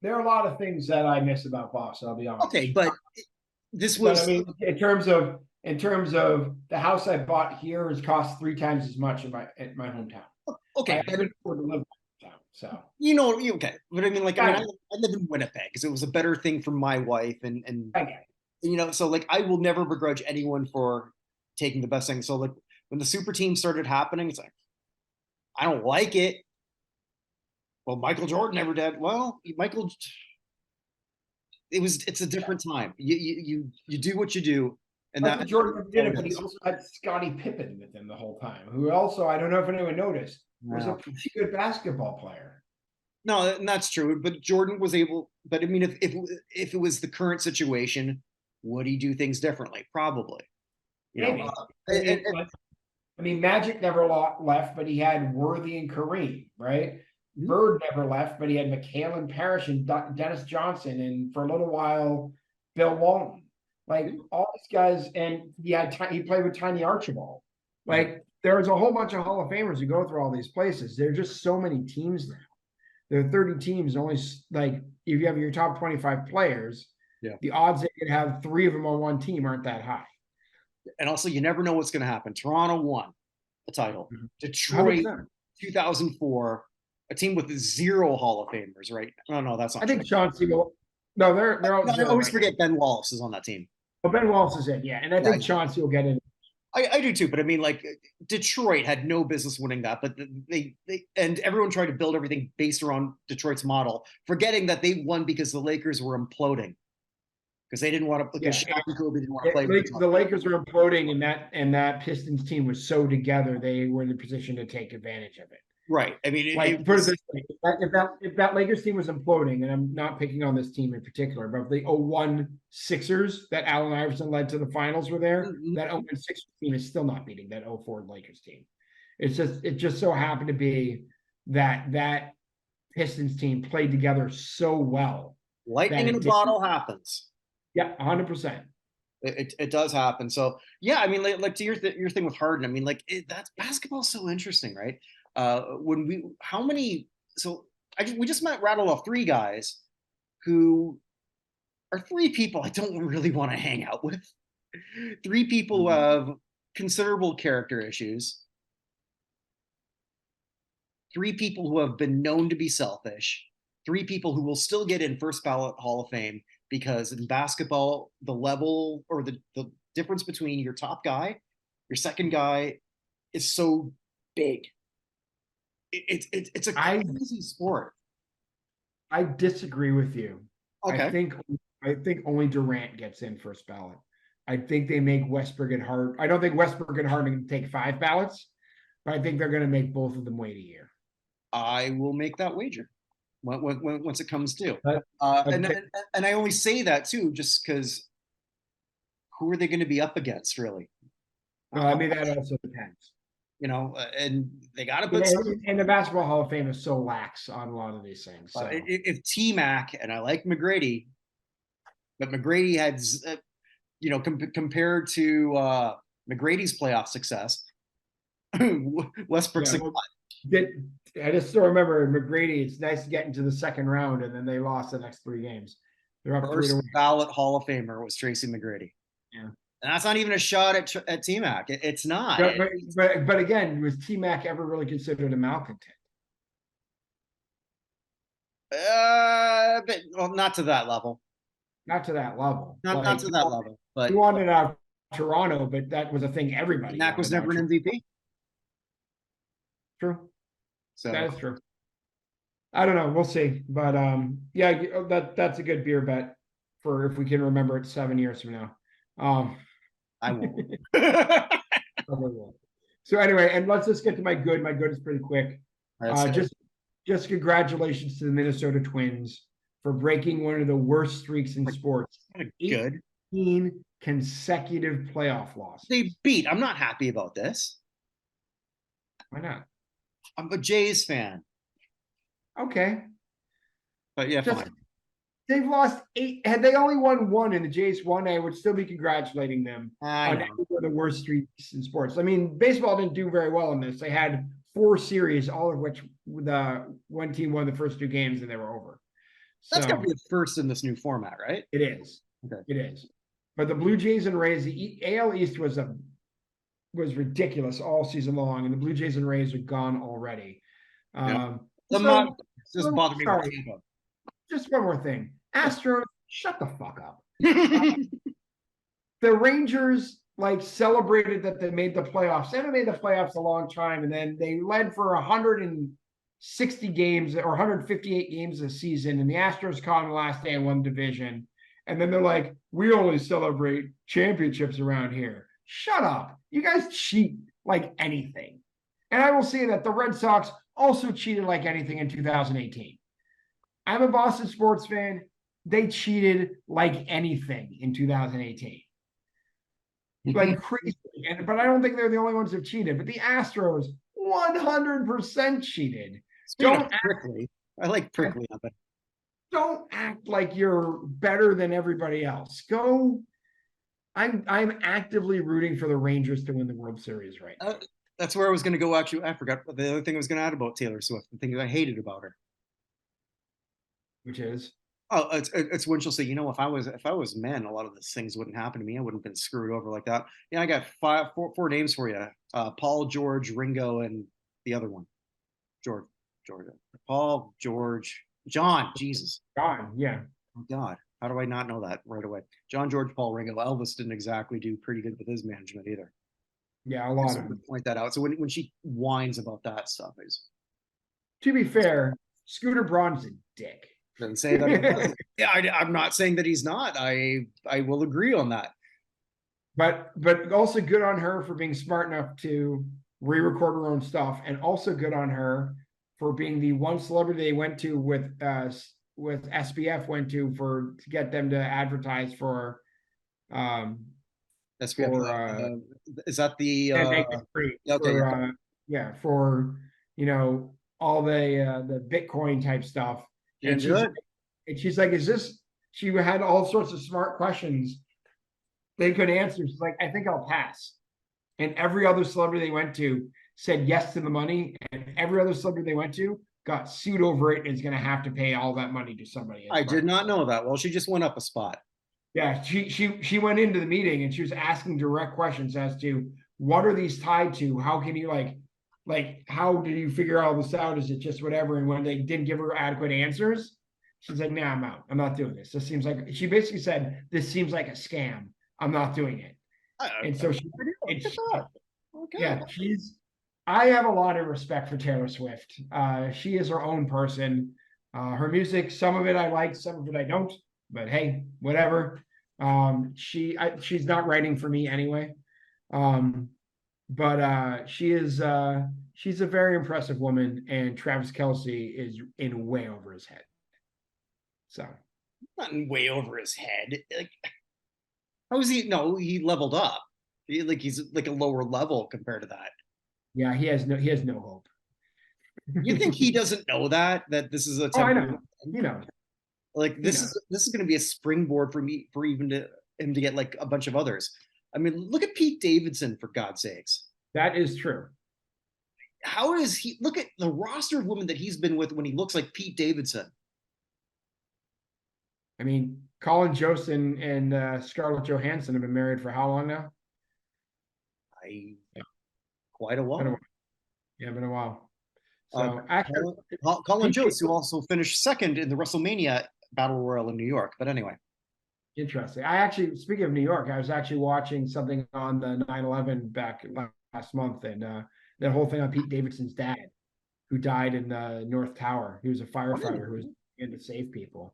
There are a lot of things that I miss about Boston, I'll be honest. Okay, but this was. But, I mean, in terms of the house I bought here has cost 3 times as much in my hometown. Okay, I couldn't afford to live in my hometown, so okay. But I mean, like, I live in Winnipeg because it was a better thing for my wife, and so like I will never begrudge anyone for taking the best thing. So like when the super team started happening, it's like I don't like it. Well, Michael Jordan never did. Well, it's a different time. You do what you do. And Michael Jordan did it, but he also had Scottie Pippen with him the whole time, who also, I don't know if anyone noticed, was a pretty good basketball player. No, and that's true. But Jordan was able. But I mean, if it was the current situation, would he do things differently? Probably. Maybe. I mean, Magic never left, but he had Worthy and Kareem, right? Bird never left, but he had McHale, Parrish, and Dennis Johnson, and for a little while, Bill Walton. Like all these guys, and he played with Tiny Archibald. Like there's a whole bunch of Hall of Famers who go through all these places. There are just so many teams now. There are 30 teams. Only like if you have your top 25 players, the odds that you could have 3 of them on one team aren't that high. And also, you never know what's going to happen. Toronto won the title. Mhm. Detroit, 100%. 2004, a team with 0 Hall of Famers, right? No, that's not I true. think Chauncey will. No, they're all No, I zero always right forget now. Ben Wallace is on that team. But Ben Wallace is in, yeah, and I think Chauncey will get in. I do too, but I mean, like Detroit had no business winning that, but they and everyone tried to build everything based around Detroit's model, forgetting that they won because the Lakers were imploding because they didn't want to. Because Yeah, Shaq and Kobe didn't want to play with each other. the Lakers were imploding, and that Pistons team was so together they were in the position to take advantage of it. Right. I mean, Like put it this way, if that Lakers team was imploding, and I'm not picking on this team in particular, but if the 01 Sixers that Allen Iverson led to the finals were there, that 01 Sixers team is still not beating that 04 Lakers team. It just so happened to be that Pistons team played together so well. lightning in a bottle happens. Yeah, 100%. It does happen. So yeah, I mean, like to your thing with Harden. I mean, like that's basketball's so interesting, right? We just might rattle off 3 guys who are 3 people I don't really want to hang out with. 3 people who have considerable character issues. 3 people who have been known to be selfish. 3 people who will still get in first ballot Hall of Fame because in basketball, the level or the difference between your top guy, your second guy is so big. It's a crazy sport. I disagree with you. Okay. I think only Durant gets in first ballot. I think they make Westbrook and Harden. I don't think Westbrook and Harden can take 5 ballots, but I think they're going to make both of them wait a year. I will make that wager once it comes to. Okay. And I only say that too, just because who are they going to be up against, really? I mean, that also depends. You know, and they got to put and the Basketball Hall of Fame is so lax on a lot of these things. So. If T-Mac, and I like McGrady, but McGrady had, compared to McGrady's playoff success, Westbrook's I just still remember McGrady. It's nice to get into the second round, and then they lost the next 3 games. They're up first 3-1. ballot Hall of Famer was Tracy McGrady. Yeah. And that's not even a shot at T-Mac. It's not. But again, was T-Mac ever really considered a malcontent? But well, not to that level. Not to that level. Not to that level. But he wanted out of Toronto, but that was a thing everybody. Mac was never an MVP. True. So that is true. I don't know. We'll see. But yeah, that's a good beer bet for if we can remember it 7 years from now. I won't. So anyway, and let's just get to my good. My good is pretty quick. Just congratulations to the Minnesota Twins for breaking one of the worst streaks in sports. Good. 18 consecutive playoff losses. They beat. I'm not happy about this. Why not? I'm a Jays fan. Okay. But yeah, fine. They've lost 8. Had they only won 1 and the Jays won, I would still be congratulating them on the worst streaks in sports. I mean, baseball didn't do very well in this. They had 4 series, all of which the one team won the first 2 games and they were over. That's got to be the first in this new format, right? It is. Okay. It is. But the Blue Jays and Rays, the AL East was ridiculous all season long, and the Blue Jays and Rays are gone already. Just bother me. Just one more thing. Astros, shut the fuck up. The Rangers celebrated that they made the playoffs. They haven't made the playoffs a long time, and then they led for 160 games or 158 games this season, and the Astros caught on the last day and won the division. And then they're like, we only celebrate championships around here. Shut up. You guys cheat like anything. And I will say that the Red Sox also cheated like anything in 2018. I'm a Boston sports fan. They cheated like anything in 2018. Like crazy. But I don't think they're the only ones who have cheated. But the Astros 100% cheated. I like prickly of it. Don't act like you're better than everybody else. I'm actively rooting for the Rangers to win the World Series right now. That's where I was going to go. Actually, I forgot the other thing I was going to add about Taylor Swift. The thing I hated about her, which is Oh, it's when she'll say, if I was men, a lot of these things wouldn't happen to me. I wouldn't have been screwed over like that. Yeah, I got four names for you. Paul, George, Ringo, and the other one. George, Georgia. Paul, George, John. Jesus. Gone. Yeah. Oh God. How do I not know that right away? John, George, Paul, Ringo. Elvis didn't exactly do pretty good with his management either. Yeah, a I lot just of wanted them. to point that out. So when she whines about that stuff, I just To be fair, Scooter Braun's a dick. didn't say that he wasn't. Yeah, I'm not saying that he's not. I will agree on that. But also good on her for being smart enough to re-record her own stuff, and also good on her for being the one celebrity they went to with SBF went to get them to advertise for SPF, for is that the and make it free okay, for yeah. for all the Bitcoin type stuff. Didn't do it? And she's like, is this? She had all sorts of smart questions they could answer. She's like, I think I'll pass. And every other celebrity they went to said yes to the money, and every other celebrity they went to got sued over it and is going to have to pay all that money to somebody. I did not know that. Well, she just went up a spot. Yeah, she went into the meeting and she was asking direct questions as to what are these tied to? How can you like how did you figure all this out? Is it just whatever? And when they didn't give her adequate answers, she's like, nah, I'm out. I'm not doing this. This seems like she basically said, this seems like a scam. I'm not doing it. And so I have a lot of respect for Taylor Swift. She is her own person. Her music, some of it I like, some of it I don't. But hey, whatever. She's not writing for me anyway. But she's a very impressive woman, and Travis Kelce is in way over his head. So not in way over his head. Like, how is he? No, he leveled up. He's like a lower level compared to that. Yeah, he has no hope. You think he doesn't know that this is a temporary? Like this is going to be a springboard for me for him to get like a bunch of others. I mean, look at Pete Davidson, for God's sakes. That is true. How does he look at the roster of women that he's been with when he looks like Pete Davidson? I mean, Colin Jost and Scarlett Johansson have been married for how long now? Quite a while. Been a while. So actually, Colin Jost, who also finished second in the WrestleMania Battle Royal in New York. But anyway. Interesting. Speaking of New York, I was actually watching something on the 9/11 back last month, and that whole thing on Pete Davidson's dad, who died in the North Tower. He was a firefighter who was in to save people.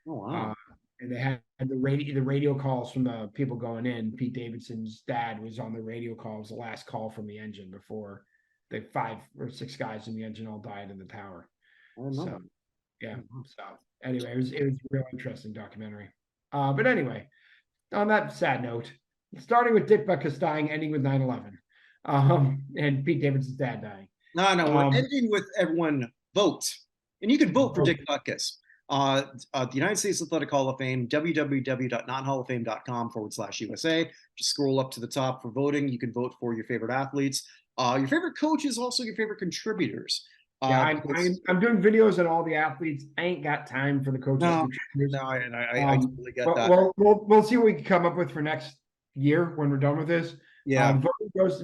Oh wow! And they had the radio calls from the people going in. Pete Davidson's dad was on the radio call. It was the last call from the engine before the 5 or 6 guys in the engine all died in the tower. So yeah. So anyway, it was a real interesting documentary. But anyway, on that sad note, starting with Dick Butkus dying, ending with 9/11, and Pete Davidson's dad dying. No, ending with everyone vote, and you can vote for Dick Butkus. The United States Athletic Hall of Fame, www.nothalloffame.com/USA. Just scroll up to the top for voting. You can vote for your favorite athletes, your favorite coaches, also your favorite contributors. I'm doing videos on all the athletes. I ain't got time for the coaches. I totally get that. We'll see what we can come up with for next year when we're done with this. Yeah. Voting goes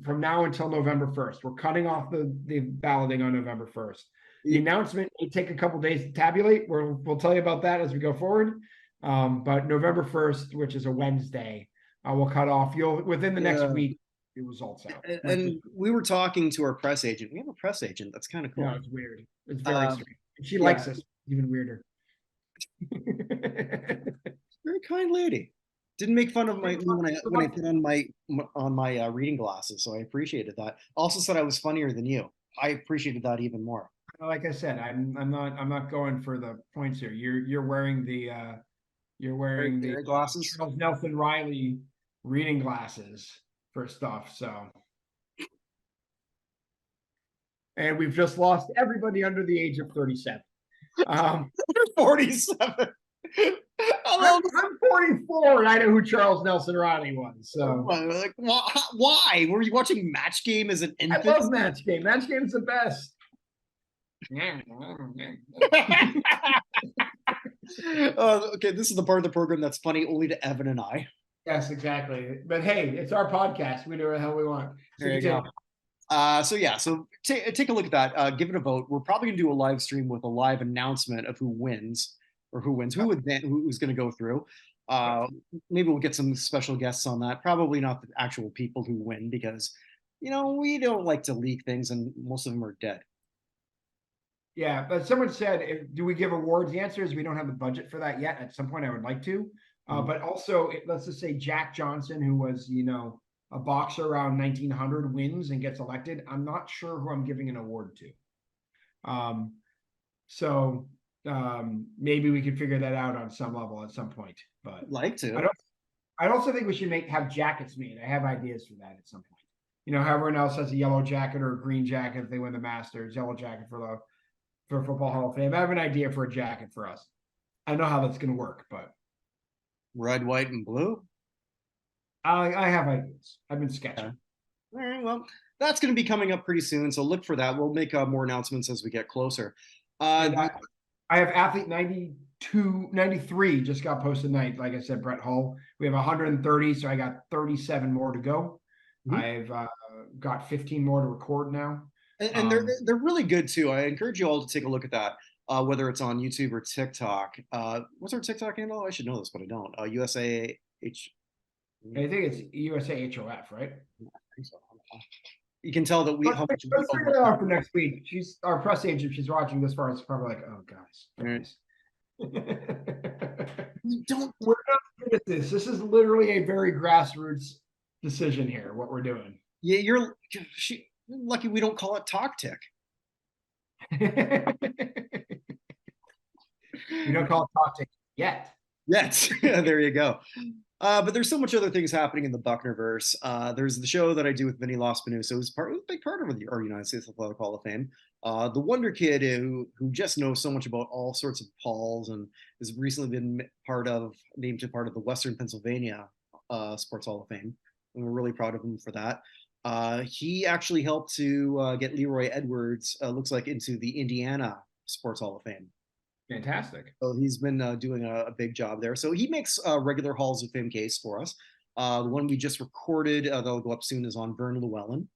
from now until November 1st. We're cutting off the balloting on November 1st. The announcement may take a couple days to tabulate. We'll tell you about that as we go forward. But November 1st, which is a Wednesday, we'll cut off. Within the next week, the results out. And we were talking to our press agent. We have a press agent. That's kind of cool. No, it's weird. It's very strange. She likes us. Even weirder. Very kind lady. Didn't make fun of my when I put on my reading glasses, so I appreciated that. Also said I was funnier than you. I appreciated that even more. Like I said, I'm not going for the points here. You're wearing the glasses, Charles Nelson Riley reading glasses for stuff. So, and we've just lost everybody under the age of 37. 47. I'm 44 and I know who Charles Nelson Riley was. So like, why? Were you watching Match Game as an infant? I love Match Game. Match Game's the best. Okay, this is the part of the program that's funny only to Evan and I. Yes, exactly. But hey, it's our podcast. We do what the hell we want. So There you go. So take a look at that. Give it a vote. We're probably gonna do a live stream with a live announcement of who wins, who's gonna go through. Maybe we'll get some special guests on that. Probably not the actual people who win because we don't like to leak things, and most of them are dead. Yeah, but someone said, do we give awards? The answer is we don't have the budget for that yet. At some point, I would like to. But also, let's just say Jack Johnson, who was, a boxer around 1900, wins and gets elected. I'm not sure who I'm giving an award to. Maybe we can figure that out on some level at some point. But I'd like to. I also think we should have jackets made. I have ideas for that at some point. How everyone else has a yellow jacket or a green jacket if they win the Masters, yellow jacket for Football Hall of Fame. I have an idea for a jacket for us. I know how that's going to work, but red, white, and blue. I have ideas. I've been sketching. Okay. All right. Well, that's going to be coming up pretty soon, so look for that. We'll make more announcements as we get closer. I have athlete 93 just got posted tonight. Like I said, Brett Hull. We have 130, so I got 37 more to go. I've got 15 more to record now. And they're really good too. I encourage you all to take a look at that, whether it's on YouTube or TikTok. What's our TikTok handle? I should know this, but I don't. USAH. I think it's USAHOF, right? I think so. You can tell that let's figure it out for next week. She's our press agent. She's watching this far. It's probably like, oh, guys. We're not good at this. This is literally a very grassroots decision here. What we're doing. Yeah, you're lucky we don't call it Talk Tick. We don't call it Talk Tick yet. Yes, there you go. But there's so much other things happening in the Buchnerverse. There's the show that I do with Vinny Lospinuso, who's a big part of our United States Athletic Hall of Fame. The Wonder Kid, who just knows so much about all sorts of Pauls and has recently been named to part of the Western Pennsylvania Sports Hall of Fame. And we're really proud of him for that. He actually helped to get Leroy Edwards, looks like, into the Indiana Sports Hall of Fame. Fantastic. So he's been doing a big job there. So he makes a regular Halls of Fame case for us. The one we just recorded, that'll go up soon, is on Vern Llewellyn.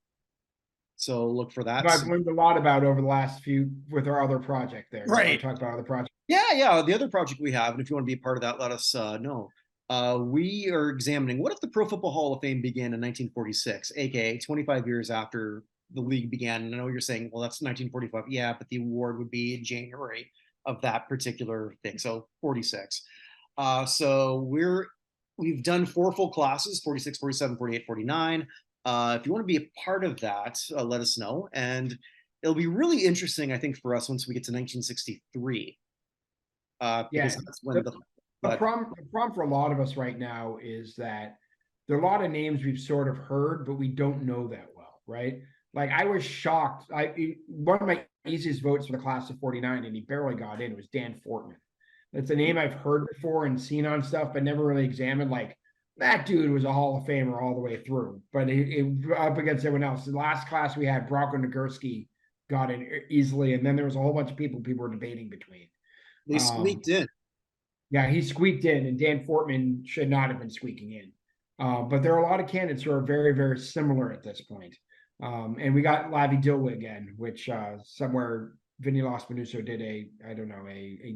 So look for that. I've learned a lot about over the last few with our other project there. Right. Talk about other projects. Yeah. The other project we have, and if you want to be a part of that, let us know. We are examining what if the Pro Football Hall of Fame began in 1946, aka 25 years after the league began. And I know you're saying, well, that's 1945. Yeah, but the award would be in January of that particular thing. So 46. So we've done 4 full classes, 46, 47, 48, 49. If you want to be a part of that, let us know. And it'll be really interesting, I think, for us once we get to 1963. Because that's when the problem for a lot of us right now is that there are a lot of names we've sort of heard, but we don't know that well, right? Like I was shocked. One of my easiest votes for the class of 49, and he barely got in, was Dan Fortman. That's a name I've heard before and seen on stuff, but never really examined. Like that dude was a Hall of Famer all the way through, but it up against everyone else. The last class we had, Bronco Nagurski got in easily, and then there was a whole bunch of people were debating between. They squeaked in. Yeah, he squeaked in, and Dan Fortman should not have been squeaking in. But there are a lot of candidates who are very, very similar at this point. And we got Lavi Dilweg again, which somewhere Vinny Lospinuso did a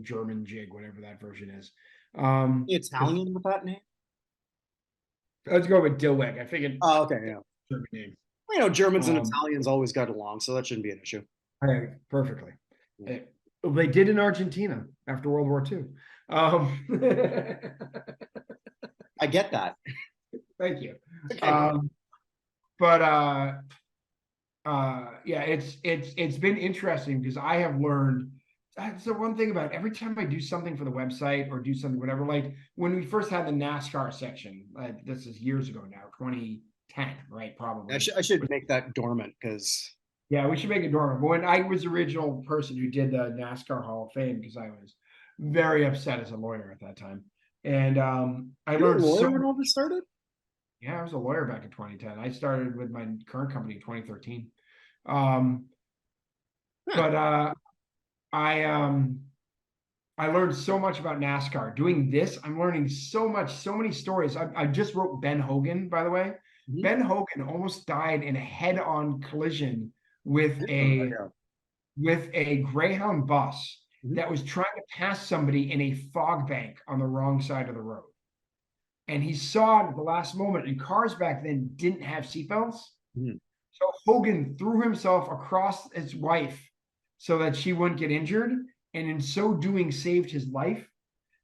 German jig, whatever that version is. Italian with that name? Let's go with Dilweg. I figured. Oh, okay, yeah. German name. Germans and Italians always got along, so that shouldn't be an issue. Perfectly. Yeah. They did in Argentina after World War II. I get that. Thank you. Okay. Yeah, it's been interesting because I have learned. That's the one thing about every time I do something for the website or do something, whatever, like when we first had the NASCAR section, this is years ago now, 2010, right? Probably. I should make that dormant because. Yeah, we should make it dormant. But when I was the original person who did the NASCAR Hall of Fame, because I was very upset as a lawyer at that time. And I learned a lawyer when all this started? Yeah, I was a lawyer back in 2010. I started with my current company in 2013. But I I learned so much about NASCAR. Doing this, I'm learning so much, so many stories. I just wrote Ben Hogan, by the way. Mhm. Ben Hogan almost died in a head-on collision with Yeah. a Greyhound bus Mhm. that was trying to pass somebody in a fog bank on the wrong side of the road. And he saw it at the last moment, and cars back then didn't have seatbelts. Mhm. So Hogan threw himself across his wife so that she wouldn't get injured, and in so doing saved his life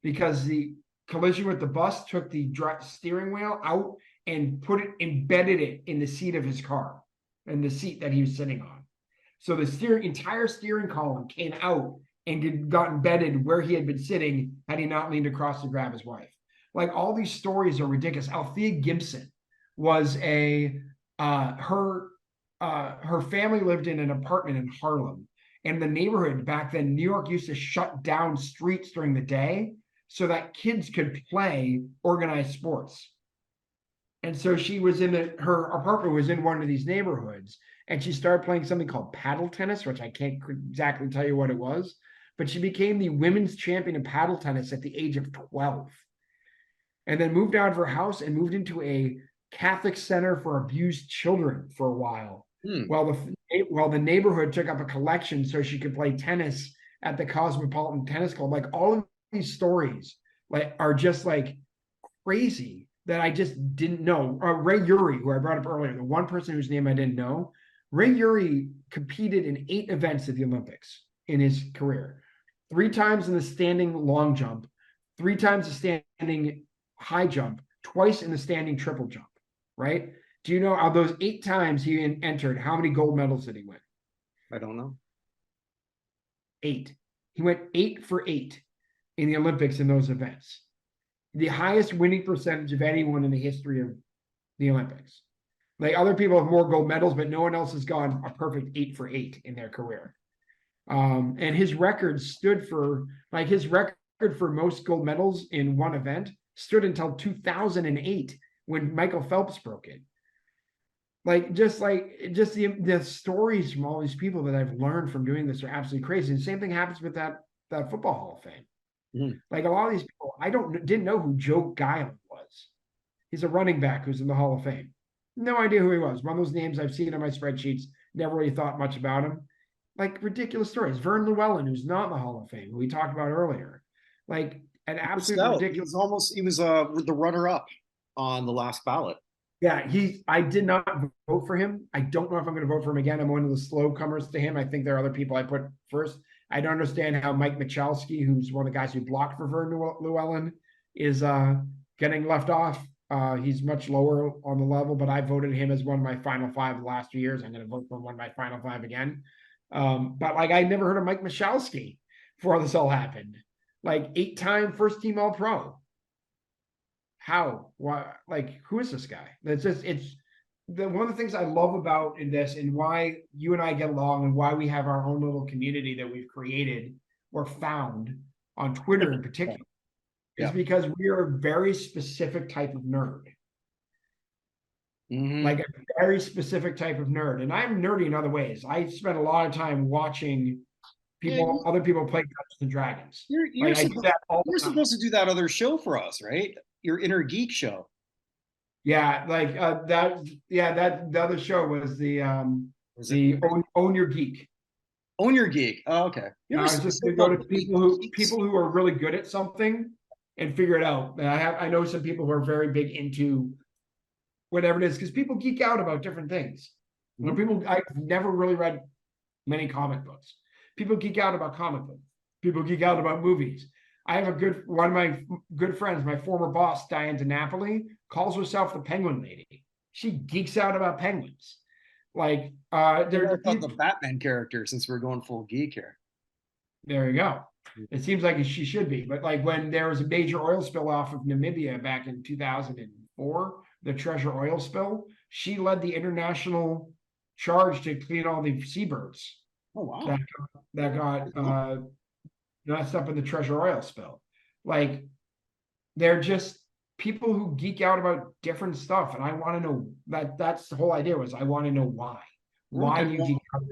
because the collision with the bus took the steering wheel out and embedded it in the seat of his car, in the seat that he was sitting on. So the entire steering column came out and got embedded where he had been sitting had he not leaned across to grab his wife. Like, all these stories are ridiculous. Althea Gibson was her family lived in an apartment in Harlem, and the neighborhood back then, New York used to shut down streets during the day so that kids could play organized sports. And so she was her apartment was in one of these neighborhoods, and she started playing something called paddle tennis, which I can't exactly tell you what it was, but she became the women's champion of paddle tennis at the age of 12. And then moved out of her house and moved into a Catholic center for abused children for a while, Hmm. while the neighborhood took up a collection so she could play tennis at the Cosmopolitan Tennis Club. Like, all of these stories are just like crazy that I just didn't know. Ray Urey, who I brought up earlier, the one person whose name I didn't know, Ray Urey competed in 8 events at the Olympics in his career. 3 times in the standing long jump, 3 times the standing high jump, twice in the standing triple jump, right? Do you know, of those 8 times he entered, how many gold medals did he win? I don't know. 8. He went 8 for 8 in the Olympics in those events. The highest winning percentage of anyone in the history of the Olympics. Like, other people have more gold medals, but no one else has gone a perfect 8 for 8 in their career. And his record stood for, like, his record for most gold medals in one event stood until 2008 when Michael Phelps broke it. Just the stories from all these people that I've learned from doing this are absolutely crazy. And the same thing happens with that Football Hall of Fame. Mhm. Like, a lot of these people, didn't know who Joe Guile was. He's a running back who's in the Hall of Fame. No idea who he was. One of those names I've seen on my spreadsheets, never really thought much about him. Like, ridiculous stories. Vern Llewellyn, who's not in the Hall of Fame, who we talked about earlier. Like, an absolute ridiculous. He was the runner-up on the last ballot. Yeah, I did not vote for him. I don't know if I'm going to vote for him again. I'm one of the slow comers to him. I think there are other people I put first. I don't understand how Mike Michalski, who's one of the guys who blocked for Vern Llewellyn, is getting left off. He's much lower on the level, but I voted him as one of my final 5 the last 2 years. I'm going to vote for one of my final 5 again. But like, I never heard of Mike Michalski before this all happened. Like, 8-time first team All-Pro. How? Why? Like, who is this guy? One of the things I love about in this, and why you and I get along, and why we have our own little community that we've created or found on Twitter in particular, is because we are a very specific type of nerd. Mhm. Like, a very specific type of nerd. And I'm nerdy in other ways. I spend a lot of time watching other people play Dungeons and Dragons. You're supposed to do that other show for us, right? Your Inner Geek show. Yeah, like the other show was the Own Your Geek. Own Your Geek. Oh, okay. I was just going to go to people who are really good at something and figure it out. And I know some people who are very big into whatever it is, because people geek out about different things. Mhm. I've never really read many comic books. People geek out about comic books. People geek out about movies. I have one of my good friends, my former boss, Diane DiNapoli, calls herself the Penguin Lady. She geeks out about penguins. Like, they're the Batman character, since we're going full geek here. There you go. It seems like she should be, but like, when there was a major oil spill off of Namibia back in 2004, the Treasure oil spill, she led the international charge to clean all the seabirds. Oh, wow. That got messed up in the Treasure oil spill. Like, they're just people who geek out about different stuff, and I want to know that's the whole idea. Was I want to know why. Why do you geek out?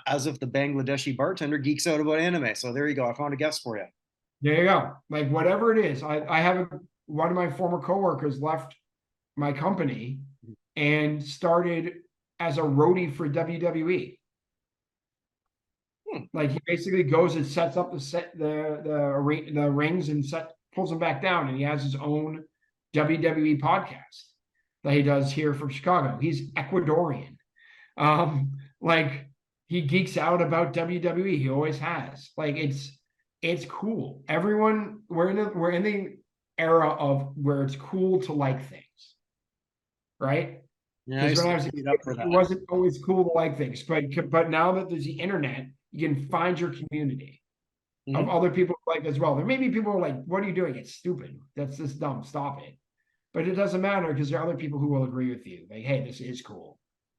As if the Bangladeshi bartender geeks out about anime. So there you go. I found a guest for you. There you go. Like whatever it is, I have one of my former coworkers left my company and started as a roadie for WWE. Like he basically goes and sets up the rings and pulls them back down, and he has his own WWE podcast that he does here from Chicago. He's Ecuadorian. Like he geeks out about WWE. He always has. Like it's cool. Everyone, we're in the era of where it's cool to like things, right? Yeah, because when I was a kid, it wasn't always cool to like things, but now that there's the internet, you can find your community of other people like as well. There may be people who are like, "What are you doing? It's stupid. That's just dumb. Stop it." But it doesn't matter because there are other people who will agree with you. Like, "Hey, this is cool.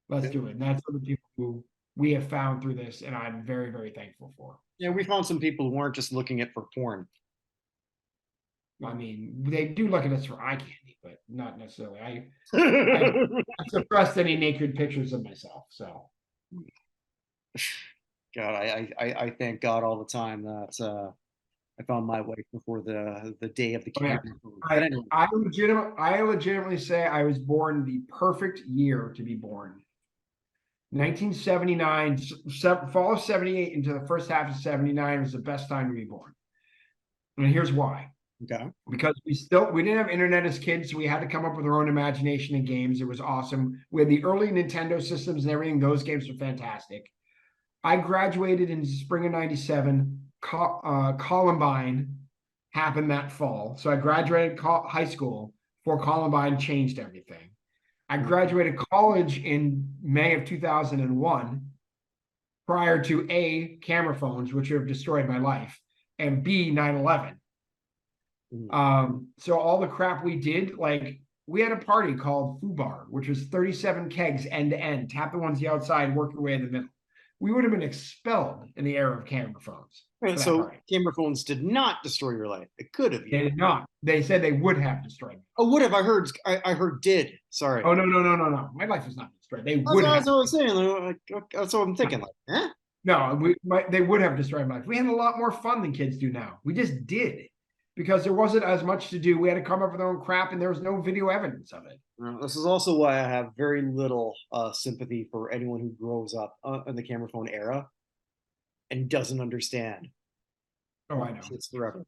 Let's do it." And that's other people who we have found through this, and I'm very, very thankful for. Yeah, we found some people who weren't just looking at for porn. I mean, they do look at us for eye candy, but not necessarily. I suppressed any naked pictures of myself. So, God, I thank God all the time that I found my wife before the day of the camera. I legitimately say I was born the perfect year to be born. 1979, fall of 78 into the first half of 79 was the best time to be born. And here's why. Okay. Because we didn't have internet as kids, so we had to come up with our own imagination and games. It was awesome. We had the early Nintendo systems and everything. Those games were fantastic. I graduated in spring of 97. Columbine happened that fall. So I graduated high school before Columbine changed everything. I graduated college in May of 2001 prior to A, camera phones, which have destroyed my life, and B, 9/11. So all the crap we did, like we had a party called Fubar, which was 37 kegs end to end, tap the ones outside, work your way in the middle. We would have been expelled in the era of camera phones. Right, so camera phones did not destroy your life. It could have. They did not. They said they would have destroyed me. Oh, would have. I heard did. Sorry. Oh, no. My life was not destroyed. They would have. That's what I was saying. That's what I'm thinking. Like, huh? No, they would have destroyed my life. We had a lot more fun than kids do now. We just did. Because there wasn't as much to do. We had to come up with our own crap, and there was no video evidence of it. This is also why I have very little sympathy for anyone who grows up in the camera phone era and doesn't understand. Oh, I know. It's forever.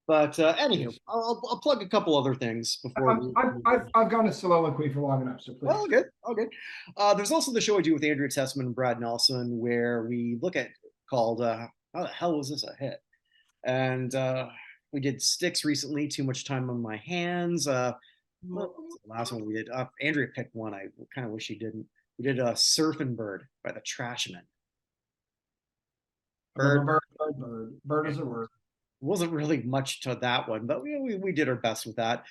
But anywho, I'll plug a couple other things before. I've gone a soliloquy for long enough, so please. Oh, good. Oh, good. There's also the show I do with Andrea Tessman and Brad Nelson, where we look at called "How the hell was this a hit?" And we did Sticks recently. Too much time on my hands. What was the last one we did? Andrea picked one. I kind of wish she didn't. We did Surfing Bird by the Trashmen. Bird is a word. Wasn't really much to that one, but we did our best with that.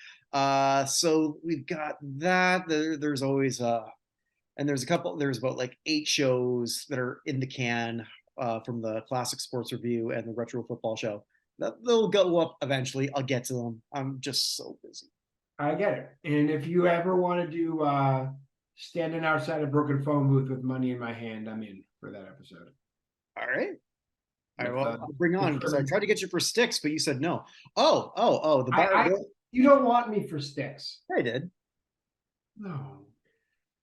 So we've got that. There's always and there's about like 8 shows that are in the can from the Classic Sports Review and the Retro Football Show. They'll go up eventually. I'll get to them. I'm just so busy. I get it. And if you ever want to do standing outside a broken phone booth with money in my hand, I'm in for that episode. All right. Well, I'll bring on because I tried to get you for Sticks, but you said no. Oh, the bar. You don't want me for Sticks. I did. No.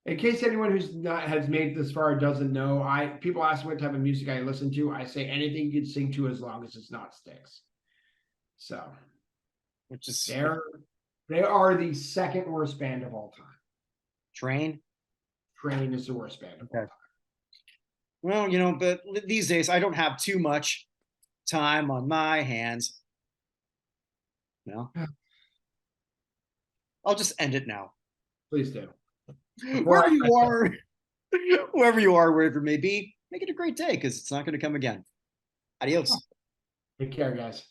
In case anyone has made it this far doesn't know, people ask what type of music I listen to. I say anything you can sing to as long as it's not Sticks. So, which is they are the second worst band of all time. Train is the worst band of all time. Well, but these days I don't have too much time on my hands. No. I'll just end it now. Please do. Wherever you are, wherever it may be, make it a great day because it's not going to come again. Adios. Take care, guys.